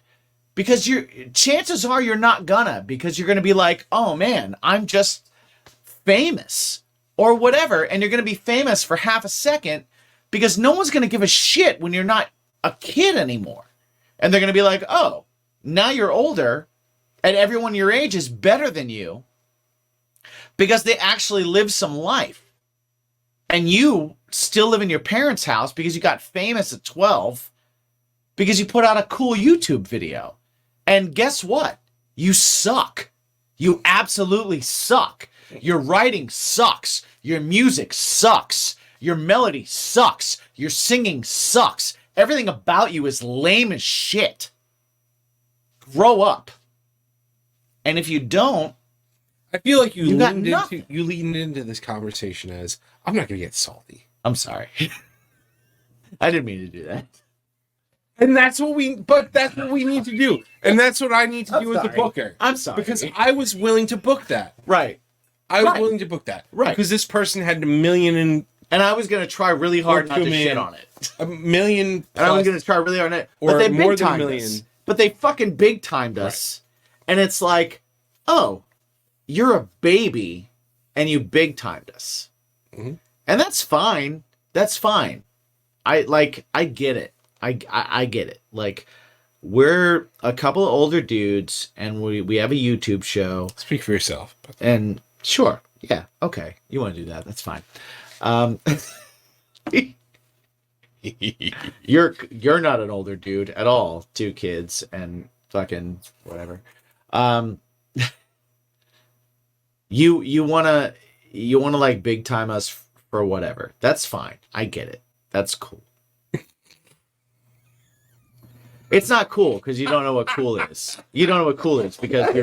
Because chances are you're not gonna, because you're gonna be like, oh man, I'm just famous. Or whatever, and you're gonna be famous for half a second, because no one's gonna give a shit when you're not a kid anymore. And they're gonna be like, oh, now you're older, and everyone your age is better than you, because they actually live some life. And you still live in your parents' house because you got famous at 12 because you put out a cool YouTube video. And guess what? You suck. You absolutely suck. Your writing sucks. Your music sucks. Your melody sucks. Your singing sucks. Everything about you is lame as shit. Grow up. And if you don't,
I feel like you
got
leaned
nothing.
into this conversation as I'm not gonna get salty.
I'm sorry. I didn't mean to do that.
And that's what we need to do. And that's what I need to do as the booker.
I'm sorry.
Because I was willing to book that.
Right.
I was willing to book that.
Right.
Because this person had a million
And I was going to try really hard not to
Curcumin.
shit on it.
a million
And I was
plus-
going to try really hard on it.
or
But they
more
big
than a
timed
million.
us. But they fucking big timed us. And it's like, oh, you're a baby and you big timed us.
Mhm.
And that's fine. That's fine. I get it. I get it. Like, we're a couple of older dudes and we have a YouTube show.
Speak for yourself.
And sure, yeah, okay, you want to do that? That's fine. You're not an older dude at all. 2 kids and fucking whatever. You wanna like big time us for whatever. That's fine. I get it. That's cool. It's not cool because you don't know what cool is. You don't know what cool is because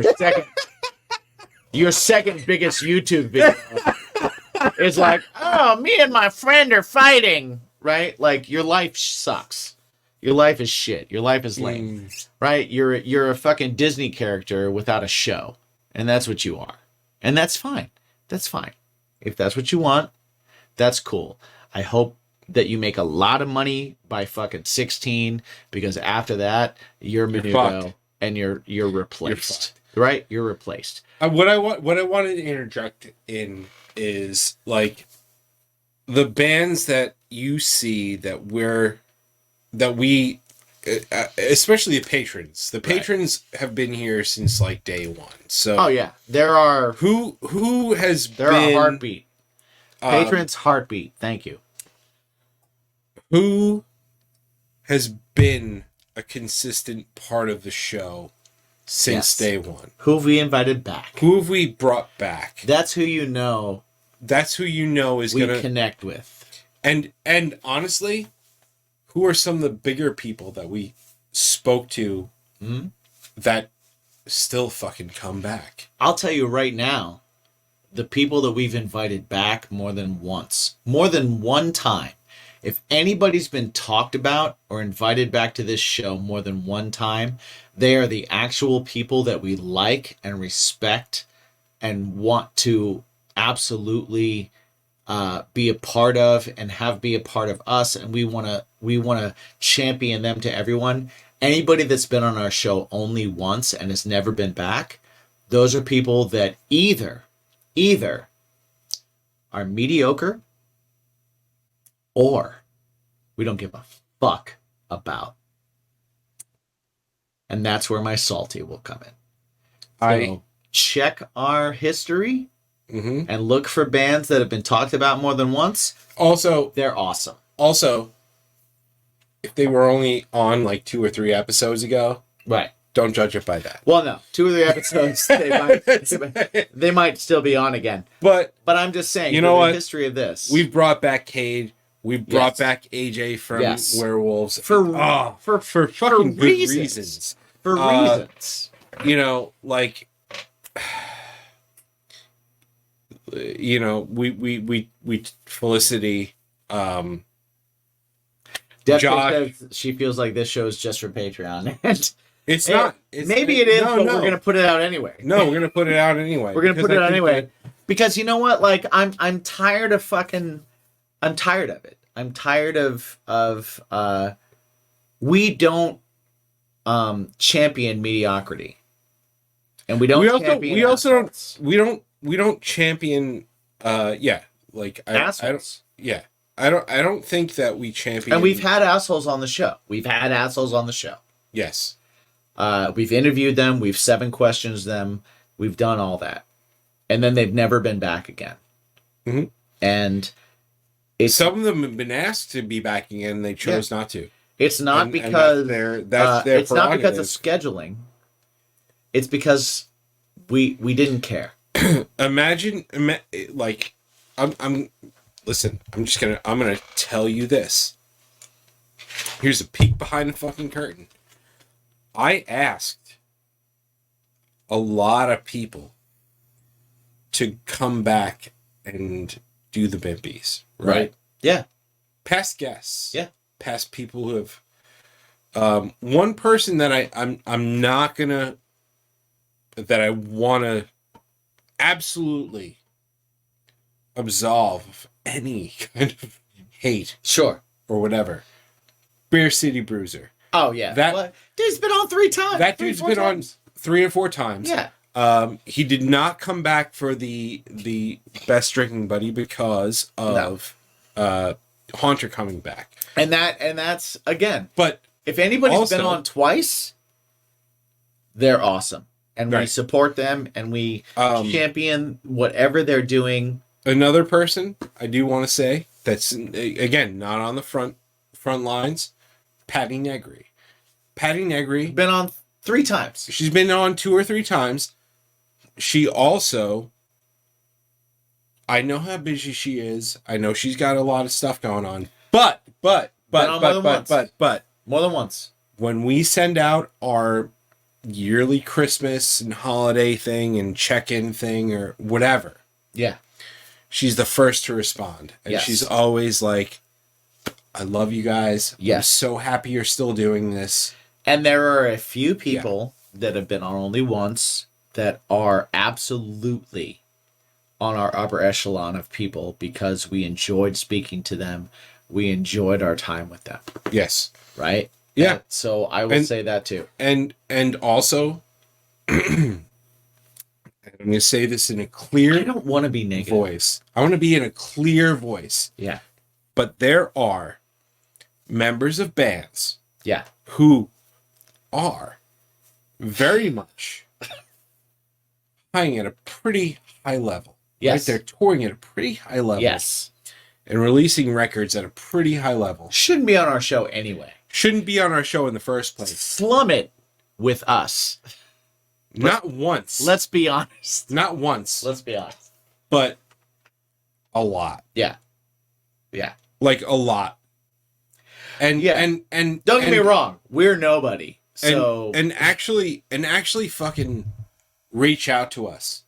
your second biggest YouTube video is like, oh, me and my friend are fighting, right? Like, your life sucks. Your life is shit. Your life is lame, right? You're a fucking Disney character without a show, and that's what you are, and that's fine. That's fine. If that's what you want, that's cool. I hope that you make a lot of money by fucking 16, because after that you're menudo
fucked.
and you're replaced. Right? You're replaced.
What I wanted to interject in is like the bands that you see that we especially the patrons. The patrons have been here since like day one. So
Oh yeah, there are
who has
there
been
are heartbeat patrons. Heartbeat. Thank you.
Who has been a consistent part of the show since day one?
Who have we invited back?
Who have we brought back?
That's who you know.
That's who you know is
We
gonna
connect with.
and honestly, who are some of the bigger people that we spoke to that still fucking come back?
I'll tell you right now, the people that we've invited back more than once, more than one time. If anybody's been talked about or invited back to this show more than one time, they are the actual people that we like and respect and want to absolutely be a part of and have be a part of us, and we want to champion them to everyone. Anybody that's been on our show only once and has never been back, those are people that either are mediocre or we don't give a fuck about. And that's where my salty will come in. So check our history and look for bands that have been talked about more than once.
Also,
They're awesome.
If they were only on like 2 or 3 episodes ago,
Right.
don't judge it by that.
Well, no. 2 or 3 episodes, they might still be on again.
But
I'm just saying,
you know
the
what?
history of this.
we've brought back Cade. We brought
Yes.
back AJ from
Yes.
Werewolves
For
fucking good
reasons.
reasons.
For reasons.
You know, like, you know, we Felicity,
Death
Josh-
says she feels like this show is just for Patreon. And
it's not.
maybe it is,
no,
but
no.
we're gonna put it out anyway.
No, we're gonna put it out anyway.
We're gonna
because
put it
I
out
think
anyway.
that-
Because you know what? Like, I'm tired of fucking. I'm tired of it. I'm tired of we don't champion mediocrity, and we don't. champion assholes.
we don't champion. Yeah, like I don't.
Assholes.
Yeah, I don't think that we champion.
And we've had assholes on the show.
Yes.
We've interviewed them. We've 7 questions them. We've done all that, and then they've never been back again.
Mhm.
And it's
Some of them have been asked to be back again, and they chose not to.
it's not
And
because
that's their
it's not because of
prerogative.
scheduling. It's because we didn't care.
Imagine, like, I'm listen, I'm gonna tell you this. Here's a peek behind the fucking curtain. I asked a lot of people to come back and do the Bimpies, right?
Yeah.
Past guests.
Yeah.
Past people who have one person that I'm not gonna, that I wanna absolutely absolve any kind of hate
Sure.
or whatever. Bear City Bruiser.
Oh yeah.
That
dude's been on 3 times.
that dude's been on 3 or 4 times.
Yeah.
He did not come back for the best drinking buddy because of Haunter coming back.
And that's again.
But
If anybody's
also,
been on twice, they're awesome. And we
Right.
support them and we champion whatever they're doing.
another person I do want to say that's again not on the front lines, Patty Negri. Patty Negri
Been on 3 times.
she's been on 2 or 3 times. She also, I know how busy she is. I know she's got a lot of stuff going on. But
More than once.
when we send out our yearly Christmas and holiday thing and check-in thing or whatever,
Yeah.
she's the first to respond. And
Yes.
she's always like, I love you guys. I'm
Yes.
so happy you're still doing this.
And there are a few people that have been on only once that are absolutely on our upper echelon of people because we enjoyed speaking to them. We enjoyed our time with them.
Yes.
Right?
Yeah.
And so I will say that too.
And also, I'm going to say this in a
I
clear
don't want to be negative.
voice. I want to be in a clear voice.
Yeah.
But there are members of bands
Yeah.
who are very much playing at a pretty high level.
Yes.
Right? They're touring at a pretty high level.
Yes.
And releasing records at a pretty high level.
Shouldn't be on our show anyway.
Shouldn't be on our show in the first place.
Slum it with us.
Not once.
Let's be honest.
Not once.
Let's be honest.
But a lot.
Yeah. Yeah.
Like a lot. And
Yeah.
and
Don't get me wrong. We're nobody.
And,
So
and actually fucking reach out to us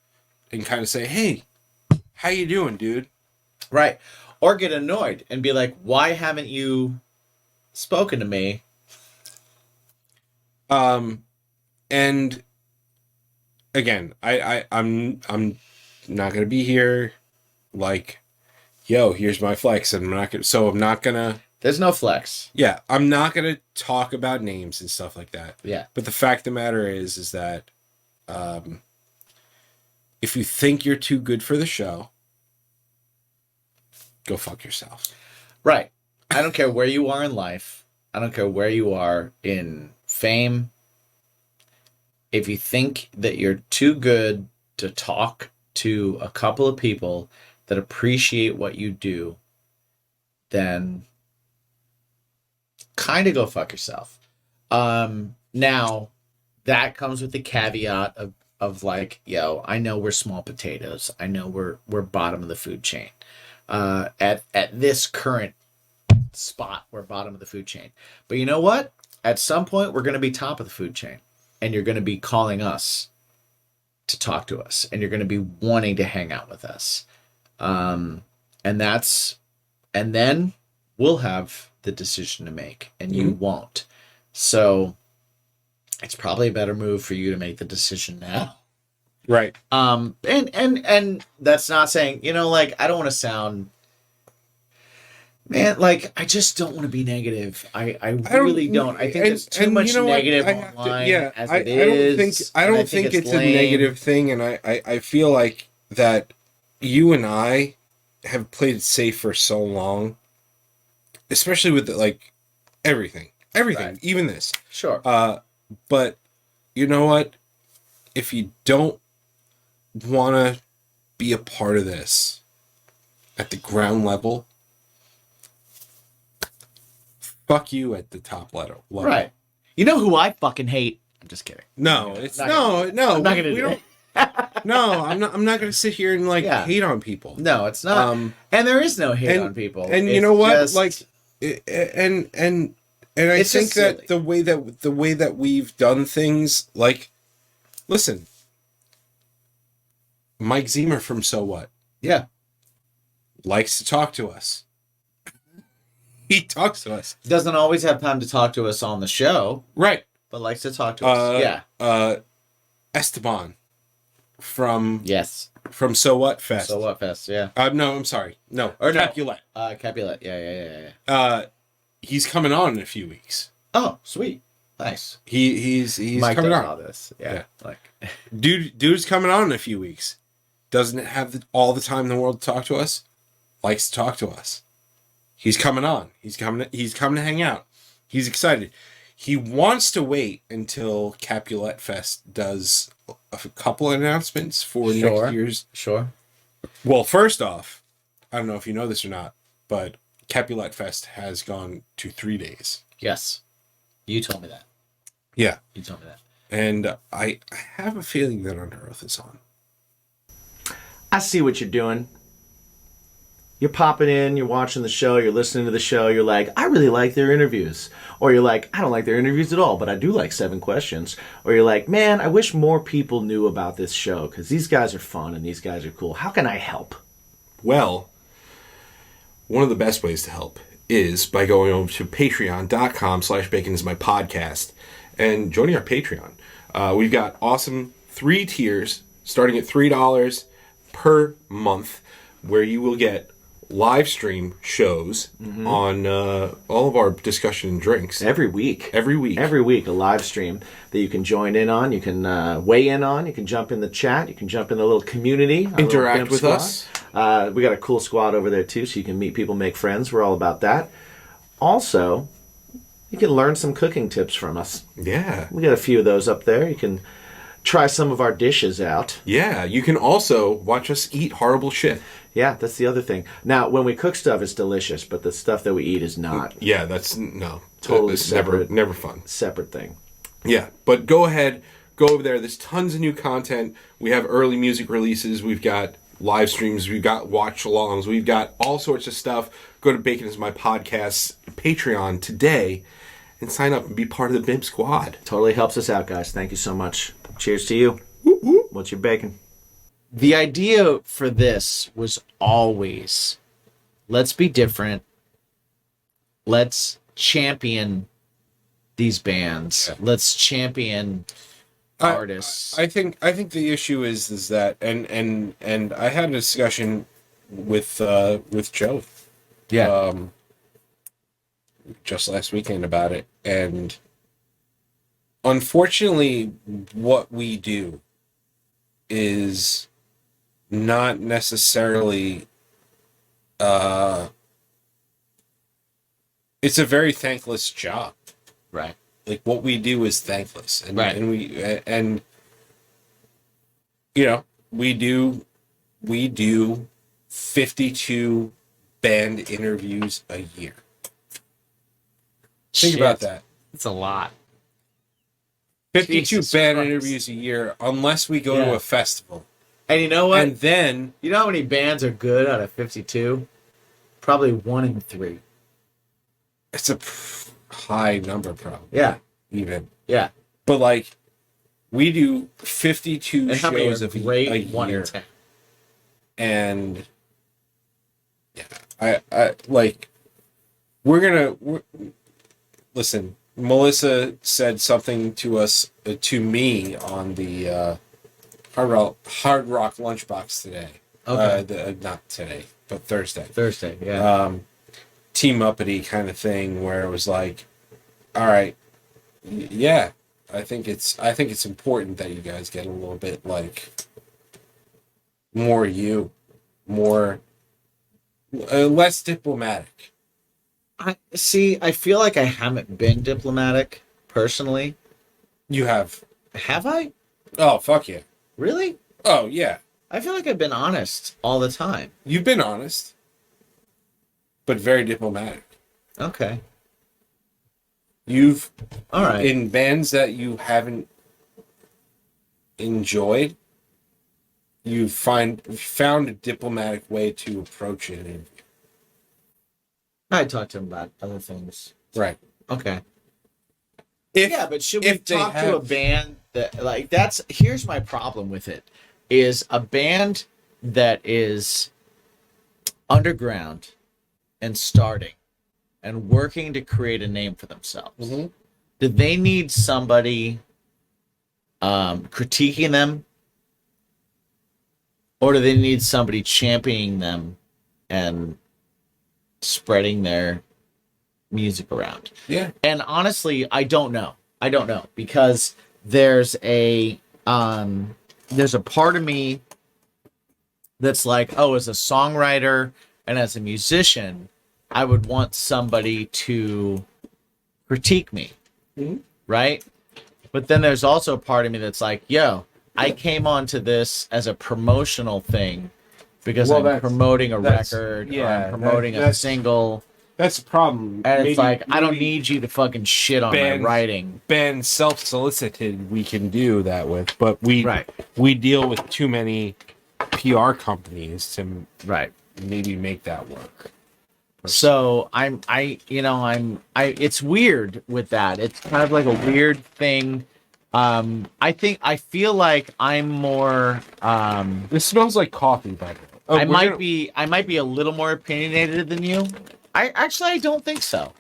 and kind of say, hey, how you doing, dude?
right. Or get annoyed and be like, why haven't you spoken to me?
And again, I'm not gonna be here like, yo, here's my flex, and I'm not gonna
There's no flex.
yeah, I'm not gonna talk about names and stuff like that.
Yeah.
But the fact of the matter is that if you think you're too good for the show, go fuck yourself.
Right. I don't care where you are in life. I don't care where you are in fame. If you think that you're too good to talk to a couple of people that appreciate what you do, then kind of go fuck yourself. Now, that comes with the caveat of like, yo, I know we're small potatoes. I know we're bottom of the food chain. At this current spot, we're bottom of the food chain. But you know what? At some point, we're going to be top of the food chain. And you're going to be calling us to talk to us. And you're going to be wanting to hang out with us. And then we'll have the decision to make. And you won't. So it's probably a better move for you to make the decision now.
Right.
And that's not saying, like, I don't want to sound, man, like, I just don't want to be negative. I really don't. I think there's too much negative online as it is.
I don't think it's a negative thing, and I feel like that you and I have played it safe for so long, especially with everything,
Right.
even this.
Sure.
But you know what? If you don't want to be a part of this at the ground level, fuck you at the top level.
Right. You know who I fucking hate? I'm just kidding.
No,
I'm
it's
not
no.
I'm not gonna
We
do
don't.
it.
No, I'm not. I'm not going to sit here and like
Yeah.
hate on people.
No, it's not. And there is no hate
and-
on people.
And you
It's
know what?
just-
Like, and I
It's
think
just
that
silly.
the way that we've done things, like, listen, Mike Zemer from So What
yeah,
likes to talk to us. He talks to us,
doesn't always have time to talk to us on the show,
right?
but likes to talk to us. Yeah.
Esteban from
Yes.
So What Fest.
So what fest? Yeah.
No, I'm sorry. No,
Or no.
Capulet.
Capulet. Yeah.
He's coming on in a few weeks.
Oh, sweet. Nice.
He's
Mike
coming
does
on.
all this. Yeah. Like.
Dude's coming on in a few weeks. Doesn't have all the time in the world to talk to us. Likes to talk to us. He's coming on. He's coming to hang out. He's excited. He wants to wait until Capulet Fest does a couple announcements for next year's.
Sure.
Well, first off, I don't know if you know this or not, but Capulet Fest has gone to 3 days.
Yes. You told me that.
Yeah.
You told me that.
And I have a feeling that Under Oath is on.
I see what you're doing. You're popping in, you're watching the show, you're listening to the show, you're like, I really like their interviews. Or you're like, I don't like their interviews at all, but I do like 7 questions. Or you're like, man, I wish more people knew about this show because these guys are fun and these guys are cool. How can I help?
Well, one of the best ways to help is by going over to patreon.com/baconismypodcast and joining our Patreon. We've got awesome 3 tiers starting at $3 per month where you will get live stream shows on all of our discussion and drinks.
Every week.
Every week.
Every week, a live stream that you can join in on, you can weigh in on, you can jump in the chat, you can jump in the little community. our little
Interact
BIMP
with
squad.
us.
We got a cool squad over there too, so you can meet people, make friends. We're all about that. Also, you can learn some cooking tips from us.
Yeah.
We got a few of those up there. You can try some of our dishes out.
Yeah. You can also watch us eat horrible shit.
Yeah, that's the other thing. Now, when we cook stuff, it's delicious, but the stuff that we eat is not.
Yeah, that's no.
Totally
It's
separate.
never fun.
Separate thing.
Yeah, but go ahead, go over there. There's tons of new content. We have early music releases. We've got live streams. We've got watch-alongs. We've got all sorts of stuff. Go to Bacon is My Podcast's Patreon today and sign up and be part of the BIMP squad.
Totally helps us out, guys. Thank you so much. Cheers to you. What's your bacon?
The idea for this was always, let's be different. Let's champion these bands.
Yeah.
Let's champion artists.
I think the issue is that and I had a discussion with Joe just last weekend about it, and unfortunately what we do is not necessarily it's a very thankless job.
Right.
Like what we do is thankless, and
Right.
and you know we do 52 band interviews a year. Think about that.
It's a lot.
52
Jesus
band
Christ.
interviews a year, unless we go to
Yeah.
a festival.
And you know what?
And then
You know how many bands are good out of 52? Probably 1 in 3.
it's a high number, probably.
Yeah.
Even.
Yeah.
But like, we do 52
And how many
shows
are
of
great?
a
1
year.
in 10.
And yeah, I like, listen, Melissa said something to us, to me on the Hard Rock Lunchbox today.
Okay.
Not today, but Thursday.
Thursday, yeah.
Team uppity kind of thing where it was like, all right, yeah, I think it's important that you guys get a little bit like more less diplomatic.
I feel like I haven't been diplomatic personally.
You have.
Have I?
Oh, fuck yeah.
Really?
Oh yeah.
I feel like I've been honest all the time.
You've been honest, but very diplomatic.
Okay.
You've
All right.
in bands that you haven't enjoyed, you found a diplomatic way to approach it.
I talked to him about other things.
Right.
Okay.
If,
Yeah, but should we
if they
talk to a
have-
band that like that's here's my problem with it is a band that is underground and starting and working to create a name for themselves.
Mhm.
Do they need somebody critiquing them, or do they need somebody championing them and spreading their music around?
Yeah.
And honestly, I don't know. I don't know because there's a part of me that's like, oh, as a songwriter and as a musician, I would want somebody to critique me, right? But then there's also a part of me that's like, yo, I came onto this as a promotional thing because I'm promoting a record or I'm promoting a single.
That's the problem.
And it's like, I don't need you to fucking shit on my writing.
Band self-solicited we can do that with, but we deal with too many PR companies to maybe make that work.
So it's weird with that. It's kind of like a weird thing. I feel like I'm more
This smells like coffee, by the way. Oh,
I might be a little more opinionated than you. I don't think so.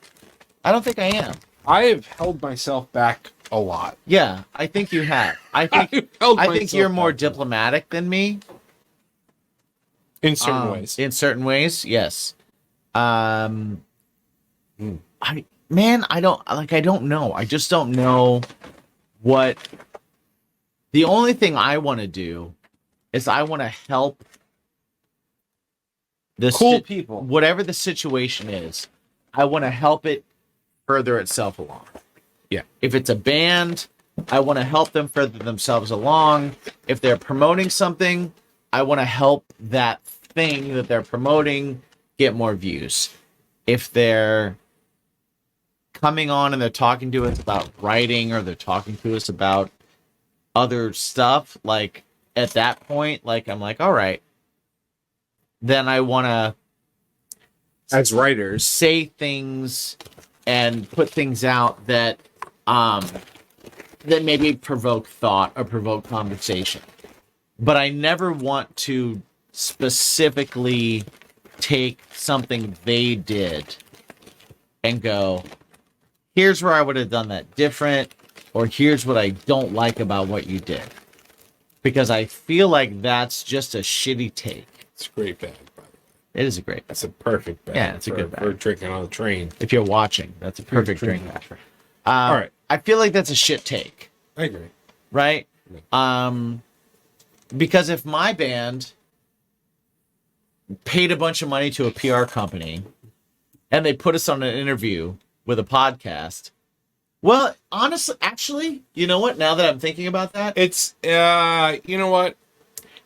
I don't think I am.
I have held myself back a lot.
Yeah, I think you have. I think you're more diplomatic than me.
In certain ways.
In certain ways, yes. I don't know. I just don't know what the only thing I want to do is I want to help this
people.
Whatever the situation is, I want to help it further itself along.
Yeah.
If it's a band, I want to help them further themselves along. If they're promoting something, I want to help that thing that they're promoting get more views. If they're coming on and they're talking to us about writing or they're talking to us about other stuff, like at that point, like I'm like, all right, then I want to,
as writers,
say things and put things out that that maybe provoke thought or provoke conversation. But I never want to specifically take something they did and go, here's where I would have done that different, or here's what I don't like about what you did. Because I feel like that's just a shitty take.
It's a great bag, by the way.
It is a great bag.
That's a perfect bag.
Yeah, it's a good bag.
For drinking on the train.
If you're watching, that's a perfect drink bag.
All right.
I feel like that's a shit take.
I agree.
Right? Because if my band paid a bunch of money to a PR company and they put us on an interview with a podcast, well, honestly, actually, you know what? Now that I'm thinking about that,
It's you know what?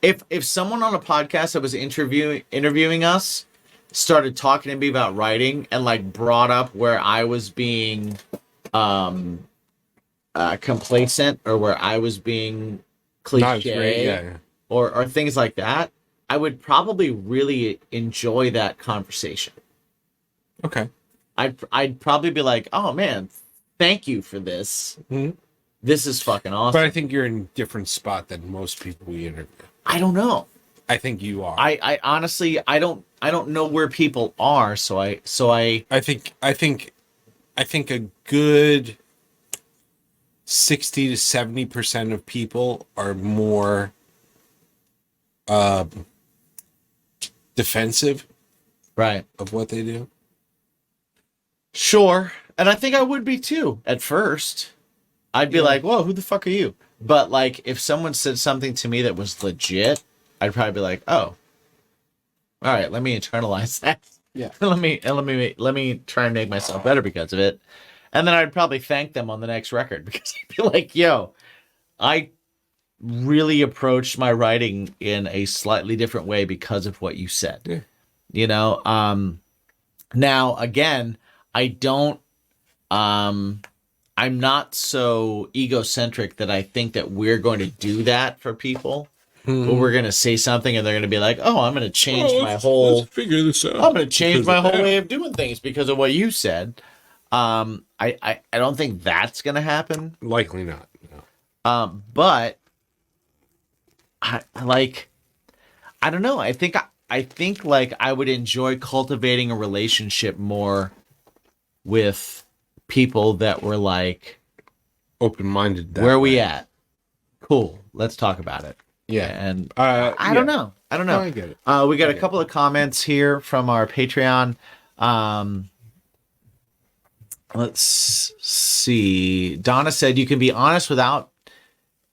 if someone on a podcast that was interviewing us started talking to me about writing and like brought up where I was being complacent or where I was being
Not as great,
cliche
yeah.
or things like that, I would probably really enjoy that conversation.
Okay.
I'd probably be like, oh man, thank you for this.
Mhm.
This is fucking awesome.
But I think you're in a different spot than most people we interview.
I don't know.
I think you are.
I honestly I don't know where people are, so I
I think a good 60 to 70% of people are more defensive
right.
of what they do.
Sure. And I think I would be too at first. I'd be like, whoa, who the fuck are you? But like if someone said something to me that was legit, I'd probably be like, oh, all right, let me internalize that.
Yeah.
let me try and make myself better because of it. And then I'd probably thank them on the next record because I'd be like, yo, I really approached my writing in a slightly different way because of what you said.
Yeah.
You know, now again, I don't I'm not so egocentric that I think that we're going to do that for people. but we're gonna say something and they're gonna be like, "Oh, I'm gonna change my whole.
Let's figure this out.
I'm gonna change my whole
that.
way of doing things because of what you said." I don't think that's gonna happen.
Likely not. No.
But I don't know. I think like I would enjoy cultivating a relationship more with people that were like,
Open-minded.
where are we at? Cool. Let's talk about it.
Yeah.
And
I
don't know. I don't know.
I get it.
We got a couple of comments here from our Patreon. Let's see. Donna said you can be honest without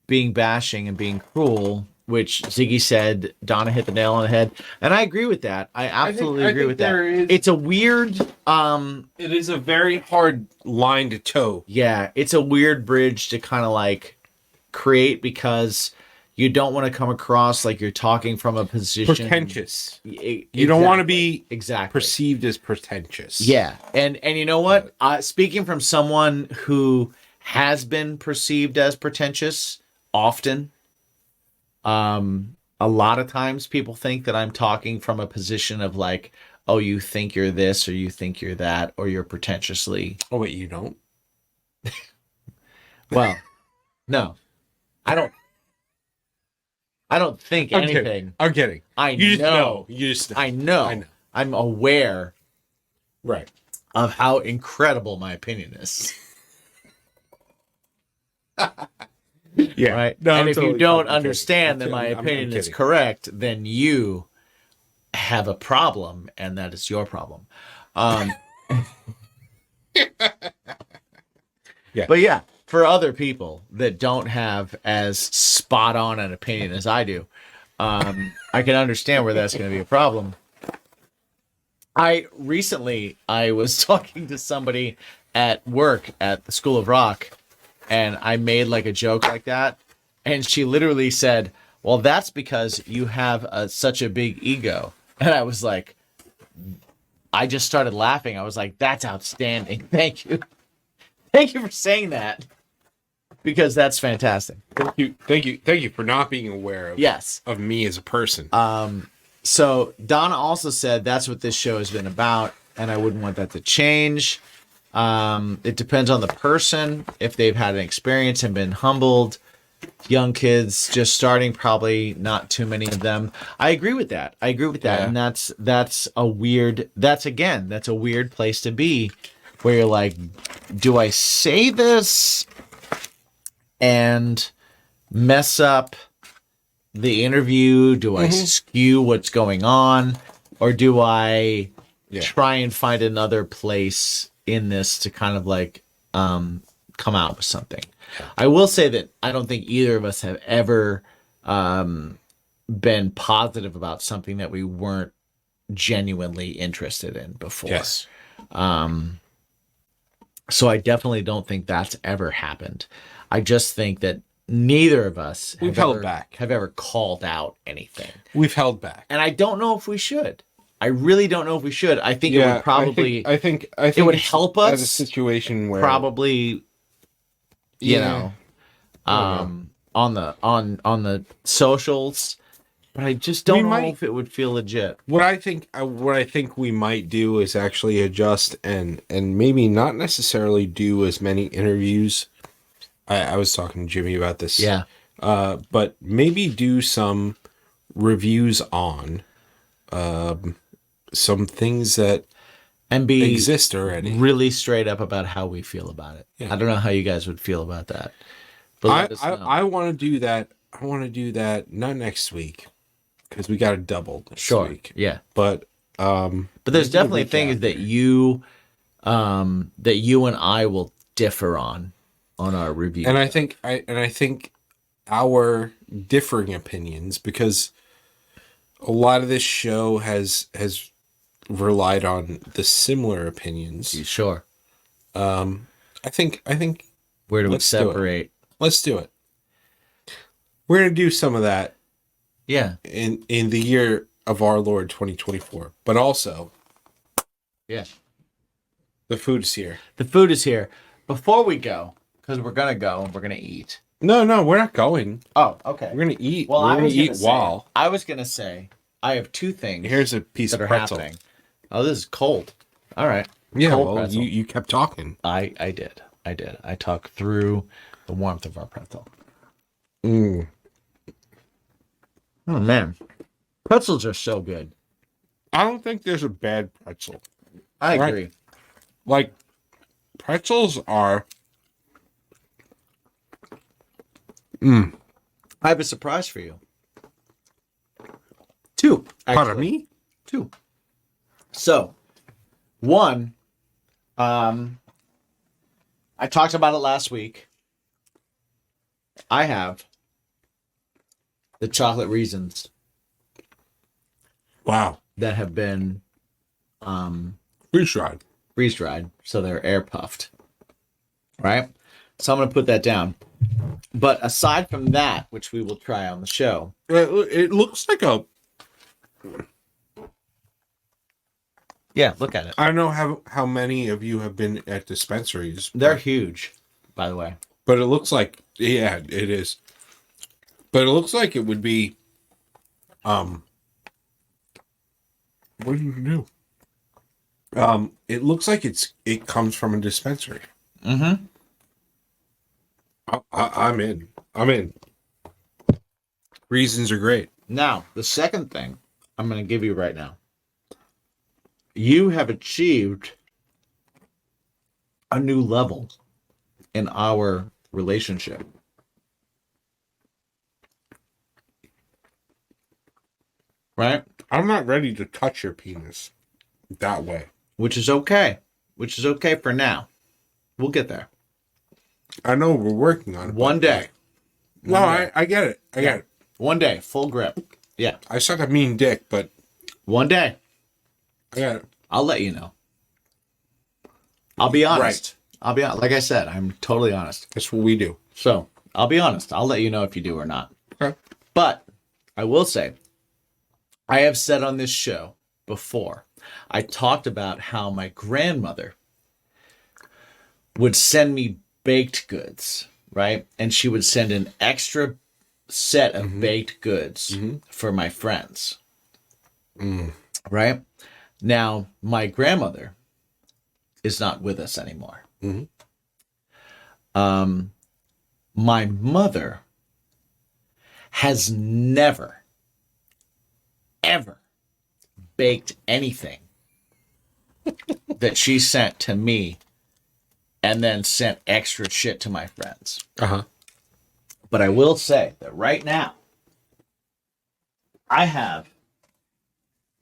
being bashing and being cruel, which Ziggy said Donna hit the nail on the head. And I agree with that. I absolutely agree with that. It's a weird
It is a very hard line to toe.
yeah, it's a weird bridge to kind of like create because you don't want to come across like you're talking from a position
Pretentious.
You
You don't want to be
exactly
perceived as pretentious.
Yeah, and you know what? Speaking from someone who has been perceived as pretentious often, a lot of times people think that I'm talking from a position of like, oh, you think you're this or you think you're that or you're pretentiously.
Oh wait, you don't?
Well, no, I don't. I don't think
I'm
anything.
Kidding. I'm kidding.
I
You just
know.
know. You just know.
I know.
I know.
I'm aware
Right.
of how incredible my opinion is.
Yeah.
Right.
No,
and
I'm
if
totally
you don't
kidding.
understand that my
I'm
opinion is
kidding.
correct, then you have a problem, and that is your problem.
Yeah.
But yeah, for other people that don't have as spot on an opinion as I do, I can understand where that's going to be a problem. I was talking to somebody at work at the School of Rock, and I made like a joke like that, and she literally said, "Well, that's because you have such a big ego." And I was like, I just started laughing. I was like, "That's outstanding. Thank you, thank you for saying that, because that's fantastic."
Thank you for not being aware of
Yes.
of me as a person.
So Donna also said that's what this show has been about, and I wouldn't want that to change. It depends on the person, if they've had an experience and been humbled. Young kids just starting, probably not too many of them. I agree with that.
Yeah.
And that's a weird place to be, where you're like, do I say this and mess up the interview? Do I skew what's going on, or do I try and find another place in this to kind of like come out with something? I will say that I don't think either of us have ever been positive about something that we weren't genuinely interested in before.
Yes.
So I definitely don't think that's ever happened. I just think that neither of us
We've held back.
have ever called out anything.
We've held back.
And I don't know if we should. I really don't know if we should. I think it would probably
I think
it would
it's
help
at
us
a situation where
probably you know on the socials, but I just don't know if it would feel legit.
what I think we might do is actually adjust and maybe not necessarily do as many interviews. I was talking to Jimmy about this.
Yeah.
But maybe do some reviews on some things that
And be
exist already.
really straight up about how we feel about it.
Yeah.
I don't know how you guys would feel about that. But let us know.
I want to do that. I want to do that not next week because we got a double next week.
Yeah.
But
But there's
maybe
definitely
the week
things that you and I will differ on our review.
and I think our differing opinions, because a lot of this show has relied on the similar opinions.
Sure.
I think
Where do we
Let's do it.
separate?
let's do it. We're gonna do some of that
Yeah.
in the year of our Lord 2024, but also
Yeah.
the food's here.
The food is here. Before we go, because we're gonna go and we're gonna eat.
No, we're not going.
Oh, okay.
We're gonna eat.
Well,
we're
I
gonna
was
eat
gonna say,
while.
I was gonna say I have two things.
Here's a piece
that
of
are
pretzel.
happening. Oh, this is cold. All right.
Yeah,
Cold
well,
pretzel.
you kept talking.
I did. I talked through the warmth of our pretzel.
Mm.
Oh man, pretzels are so good.
I don't think there's a bad pretzel.
I
Right.
agree.
Like, pretzels are.
I have a surprise for you. Two.
Pardon
actually.
me?
Two. So, one, I talked about it last week. I have the chocolate raisins
Wow.
that have been
Freeze dried.
freeze dried, so they're air puffed. Right? So I'm going to put that down. But aside from that, which we will try on the show,
It looks like a.
yeah, look at it.
I don't know how many of you have been at dispensaries.
They're huge, by the way.
But it looks like, yeah, it is. But it looks like it would be, what do you do? It looks like it comes from a dispensary.
Mm-hmm.
I'm in. I'm in. Reasons are great.
Now, the second thing I'm going to give you right now. You have achieved a new level in our relationship. Right?
I'm not ready to touch your penis that way.
Which is okay. Which is okay for now. We'll get there.
I know we're working on it.
One day.
No, I get it. I get it.
One day. Full grip. Yeah.
I suck a mean dick, but
One day.
I got it.
I'll let you know. I'll be honest. I'll be honest. Like I said, I'm totally honest.
That's what we do.
So, I'll be honest. I'll let you know if you do or not.
Okay.
But I will say, I have said on this show before, I talked about how my grandmother would send me baked goods, right? And she would send an extra set of baked goods for my friends, right? Now, my grandmother is not with us anymore. My mother has never, ever baked anything that she sent to me and then sent extra shit to my friends.
Uh-huh.
But I will say that right now, I have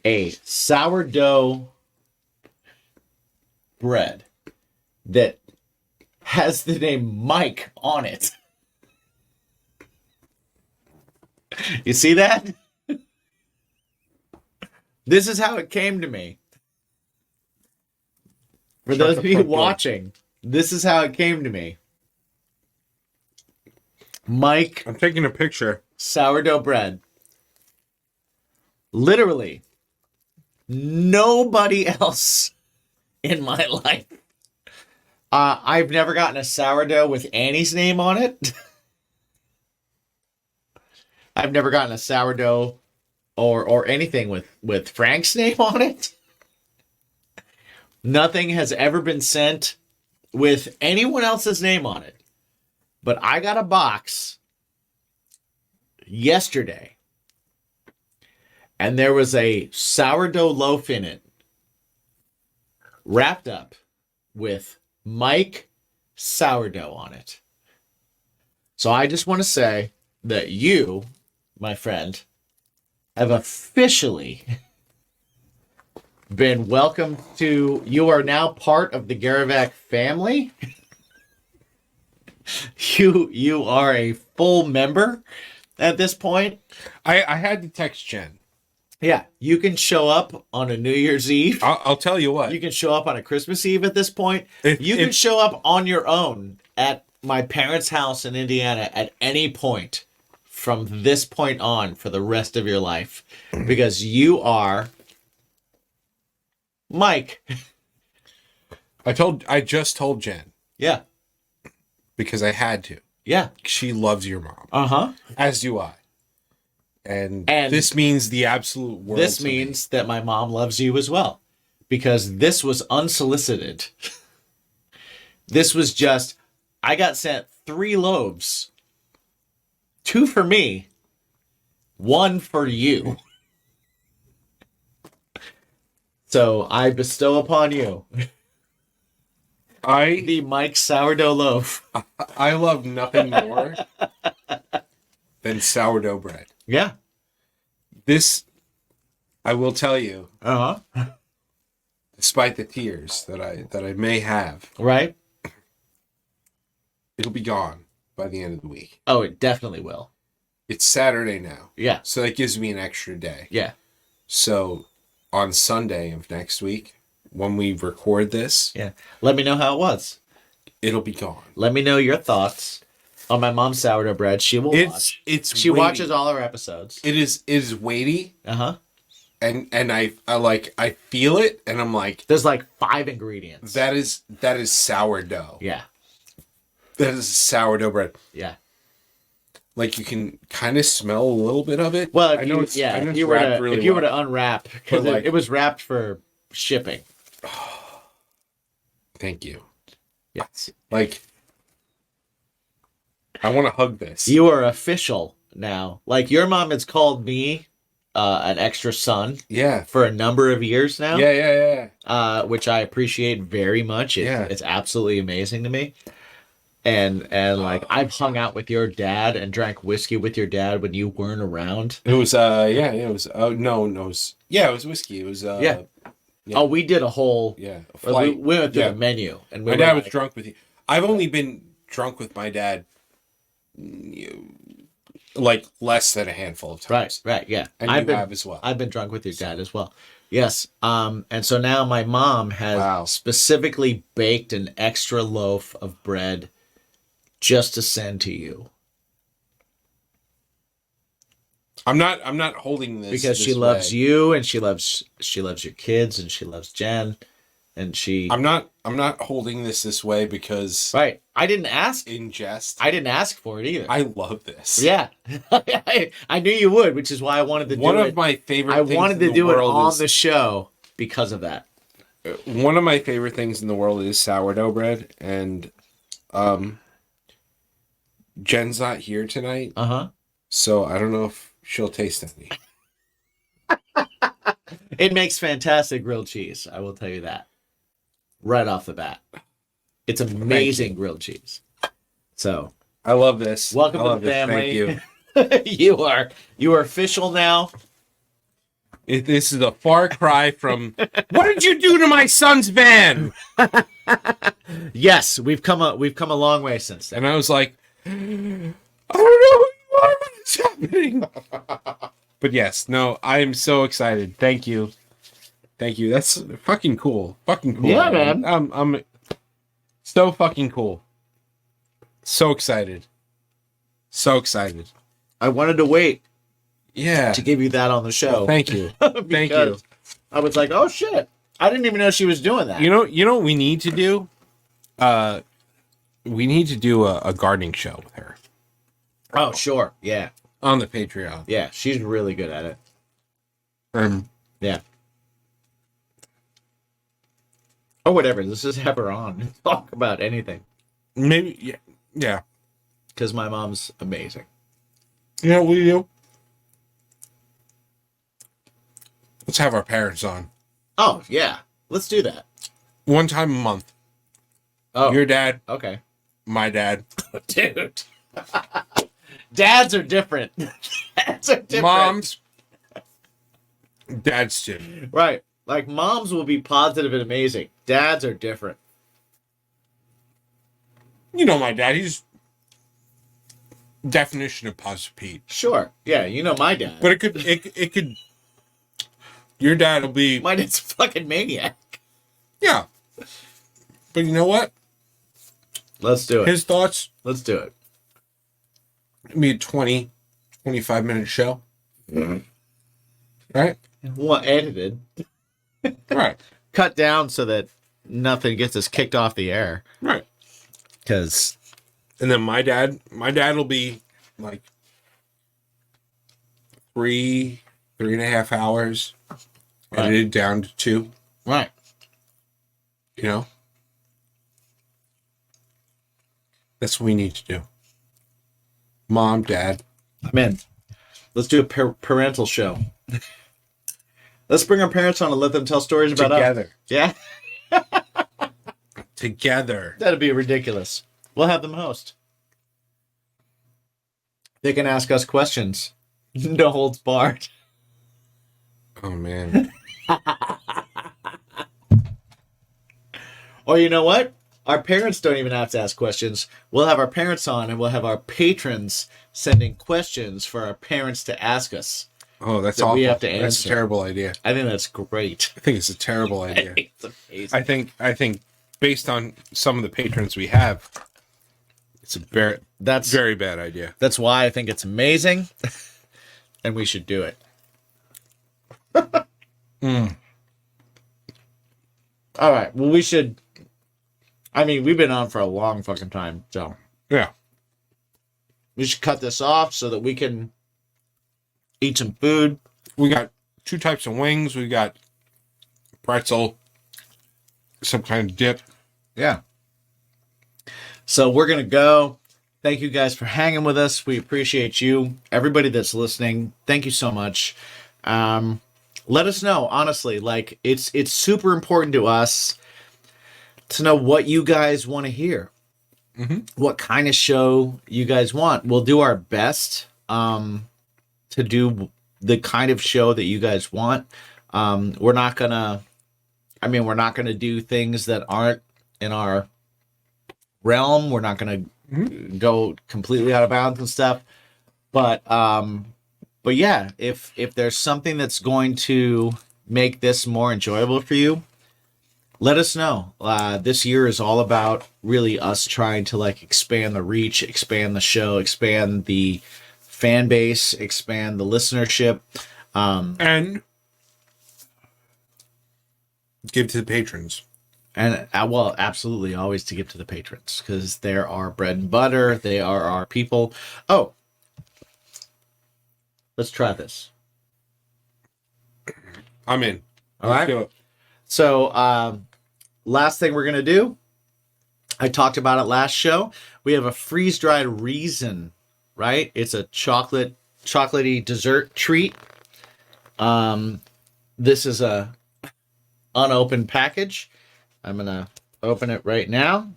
a sourdough bread that has the name Mike on it. You see that? This is how it came to me. For those of you watching, this is how it came to me. Mike
I'm taking a picture.
sourdough bread. Literally, nobody else in my life. I've never gotten a sourdough with Annie's name on it. I've never gotten a sourdough or anything with Frank's name on it. Nothing has ever been sent with anyone else's name on it. But I got a box yesterday, and there was a sourdough loaf in it, wrapped up with Mike sourdough on it. So I just want to say that you, my friend, have officially been welcomed to, you are now part of the Garavak family. You are a full member at this point.
I had to text Jen.
Yeah, you can show up on a New Year's Eve.
I'll tell you what.
You can show up on a Christmas Eve at this point.
If-
You can
if-
show up on your own at my parents' house in Indiana at any point from this point on for the rest of your life, because you are Mike.
I just told Jen
Yeah.
because I had to.
Yeah.
She loves your mom,
Uh-huh.
as do I. And
And
this means the absolute world.
This
to me.
means that my mom loves you as well. Because this was unsolicited. This was just, I got sent 3 loaves. 2 for me. 1 for you. So I bestow upon you the Mike sourdough loaf.
I love nothing more than sourdough bread.
Yeah.
This, I will tell you,
Uh-huh.
despite the tears that I may have,
Right?
it'll be gone by the end of the week.
Oh, it definitely will.
It's Saturday now.
Yeah.
So that gives me an extra day.
Yeah.
So on Sunday of next week, when we record this,
Yeah. Let me know how it was.
it'll be gone.
Let me know your thoughts on my mom's sourdough bread. She will watch. She
weighty.
watches all our episodes.
It is weighty,
Uh-huh.
and I feel it, and I'm like,
There's like 5 ingredients.
that is sourdough.
Yeah.
That is sourdough bread.
Yeah.
Like you can kind of smell a little bit of it.
Well,
I know it's
if you were
wrapped
to,
really
if you were
well.
to unwrap, because
But, like-
it was wrapped for shipping.
Thank you.
Yes.
Like, I want to hug this.
You are official now. Like your mom has called me an extra son
Yeah.
for a number of years now.
Yeah.
Which I appreciate very much. It's absolutely amazing to me. And like I've hung out with your dad and drank whiskey with your dad when you weren't around.
It was it was it was whiskey. It was
Yeah. Oh, we did a whole
a
we
flight.
went through
Yeah.
the menu and we
My
were
dad was
like-
drunk with you. I've only been drunk with my dad like less than a handful of times.
Right, yeah.
And
I've
you have as well.
I've been drunk with your dad as well. Yes. And so now my mom has specifically baked an extra loaf of bread just to send to you.
I'm not holding this
Because she loves you and she loves your kids and she loves Jen and she
I'm not holding this way because
Right. I didn't ask
in jest.
I didn't ask for it either.
I love this.
Yeah. I knew you would, which is why I wanted to do it.
One of my favorite
I
things
wanted
in
to
the
do it
world
on
is-
the show because of that.
One of my favorite things in the world is sourdough bread, and Jen's not here tonight,
Uh-huh.
so I don't know if she'll taste any.
It makes fantastic grilled cheese. I will tell you that. Right off the bat. It's amazing grilled cheese. So,
I love this.
welcome
I
to
love
the
this.
family.
Thank you.
you are official now.
This is a far cry from. What did you do to my son's van?
Yes, we've come a long way since then.
And I was like, I don't know who you are, but it's happening. But yes, no, I am so excited. Thank you. That's fucking cool. Fucking cool.
Yeah, man.
I'm so fucking cool. So excited.
I wanted to wait
Yeah.
to give you that on the show.
Thank you. Thank you.
because I was like, oh shit. I didn't even know she was doing that.
You know what we need to do? We need to do a gardening show with her
Oh, sure. Yeah.
on the Patreon.
Yeah. She's really good at it. Yeah. Or whatever. Let's just have her on. Talk about anything.
Maybe yeah.
Because my mom's amazing.
You know what we do? Let's have our parents on.
Oh, yeah. Let's do that.
One time a month.
Oh,
Your dad,
okay.
my dad,
Dude. Dads are different. Dads are different.
moms, dads too.
Right. Like, moms will be positive and amazing. Dads are different.
You know my dad. He's definition of positive Pete.
Sure. Yeah, you know my dad.
But it could. Your dad will be
My dad's a fucking maniac.
yeah. But you know what?
Let's do it.
His thoughts.
Let's do it.
It'll be a 20, 25-minute show. Right?
Well, edited.
Right.
Cut down so that nothing gets us kicked off the air.
Right.
Because
And then my dad will be like 3.5 hours,
Right.
edited down to 2.
Right.
You know, that's what we need to do. Mom, Dad,
I'm in. Let's do a parental show. Let's bring our parents on and let them tell stories about
together,
us. Yeah,
together.
that'd be ridiculous. We'll have them host. They can ask us questions. No holds barred.
Oh man.
Or you know what? Our parents don't even have to ask questions. We'll have our parents on and we'll have our patrons sending questions for our parents to ask us.
Oh, that's
That
awful.
we have to
That's a
answer.
terrible idea.
I think that's great.
I think it's a terrible idea.
It's amazing.
I think based on some of the patrons we have, it's a very bad idea.
That's why I think it's amazing, and we should do it. All right. Well, we should. I mean, we've been on for a long fucking time, so
Yeah.
we should cut this off so that we can eat some food.
We got 2 types of wings. We got pretzel, some kind of dip.
Yeah. So we're gonna go. Thank you guys for hanging with us. We appreciate you, everybody that's listening. Thank you so much. Let us know, honestly. Like it's super important to us to know what you guys want to hear. What kind of show you guys want. We'll do our best to do the kind of show that you guys want. We're not gonna do things that aren't in our realm. We're not gonna go completely out of bounds and stuff. But yeah, if there's something that's going to make this more enjoyable for you, let us know. This year is all about really us trying to like expand the reach, expand the show, expand the fan base, expand the listenership,
And give to the patrons.
and well, absolutely, always to give to the patrons because they're our bread and butter. They are our people. Oh, let's try this.
I'm in.
All
Let's
right.
do it.
So, last thing we're gonna do. I talked about it last show. We have a freeze-dried raisin, right? It's a chocolatey dessert treat. This is a unopened package. I'm gonna open it right now.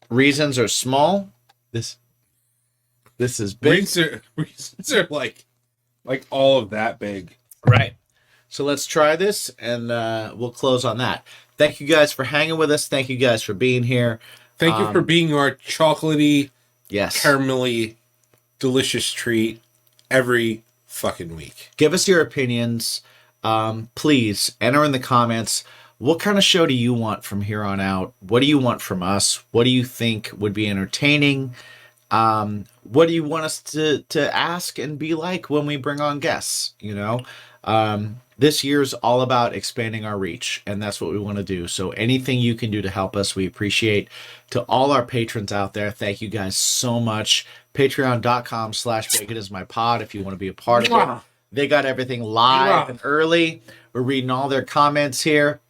Raisins are small. This is big.
Reasons are like all of that big.
Right. So let's try this and we'll close on that. Thank you guys for hanging with us. Thank you guys for being here.
Thank you for being our chocolatey,
Yes.
caramelly, delicious treat every fucking week.
Give us your opinions. Please enter in the comments. What kind of show do you want from here on out? What do you want from us? What do you think would be entertaining? What do you want us to ask and be like when we bring on guests? You know, this year's all about expanding our reach, and that's what we want to do. So anything you can do to help us, we appreciate. To all our patrons out there, thank you guys so much. Patreon.com/baconismypod if you want to be a part of it. They got everything live and early. We're reading all their comments here.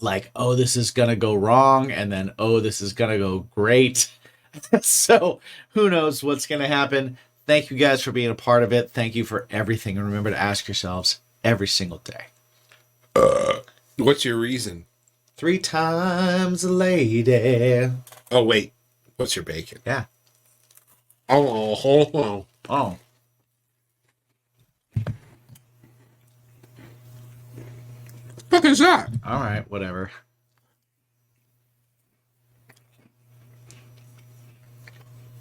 Like, oh, this is going to go wrong. And then, oh, this is going to go great. So who knows what's going to happen. Thank you guys for being a part of it. Thank you for everything. And remember to ask yourselves every single day.
What's your reason?
3 times a lady.
Oh, wait. What's your bacon?
Yeah.
Oh.
Oh.
What is that?
All right. Whatever.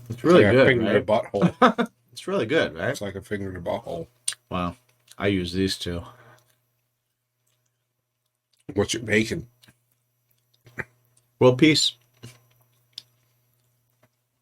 It's really
Like a
good,
finger in a
right?
butthole.
It's really good, right?
It's like a finger in a butthole.
Wow. I use these two.
What's your bacon?
Well, peace.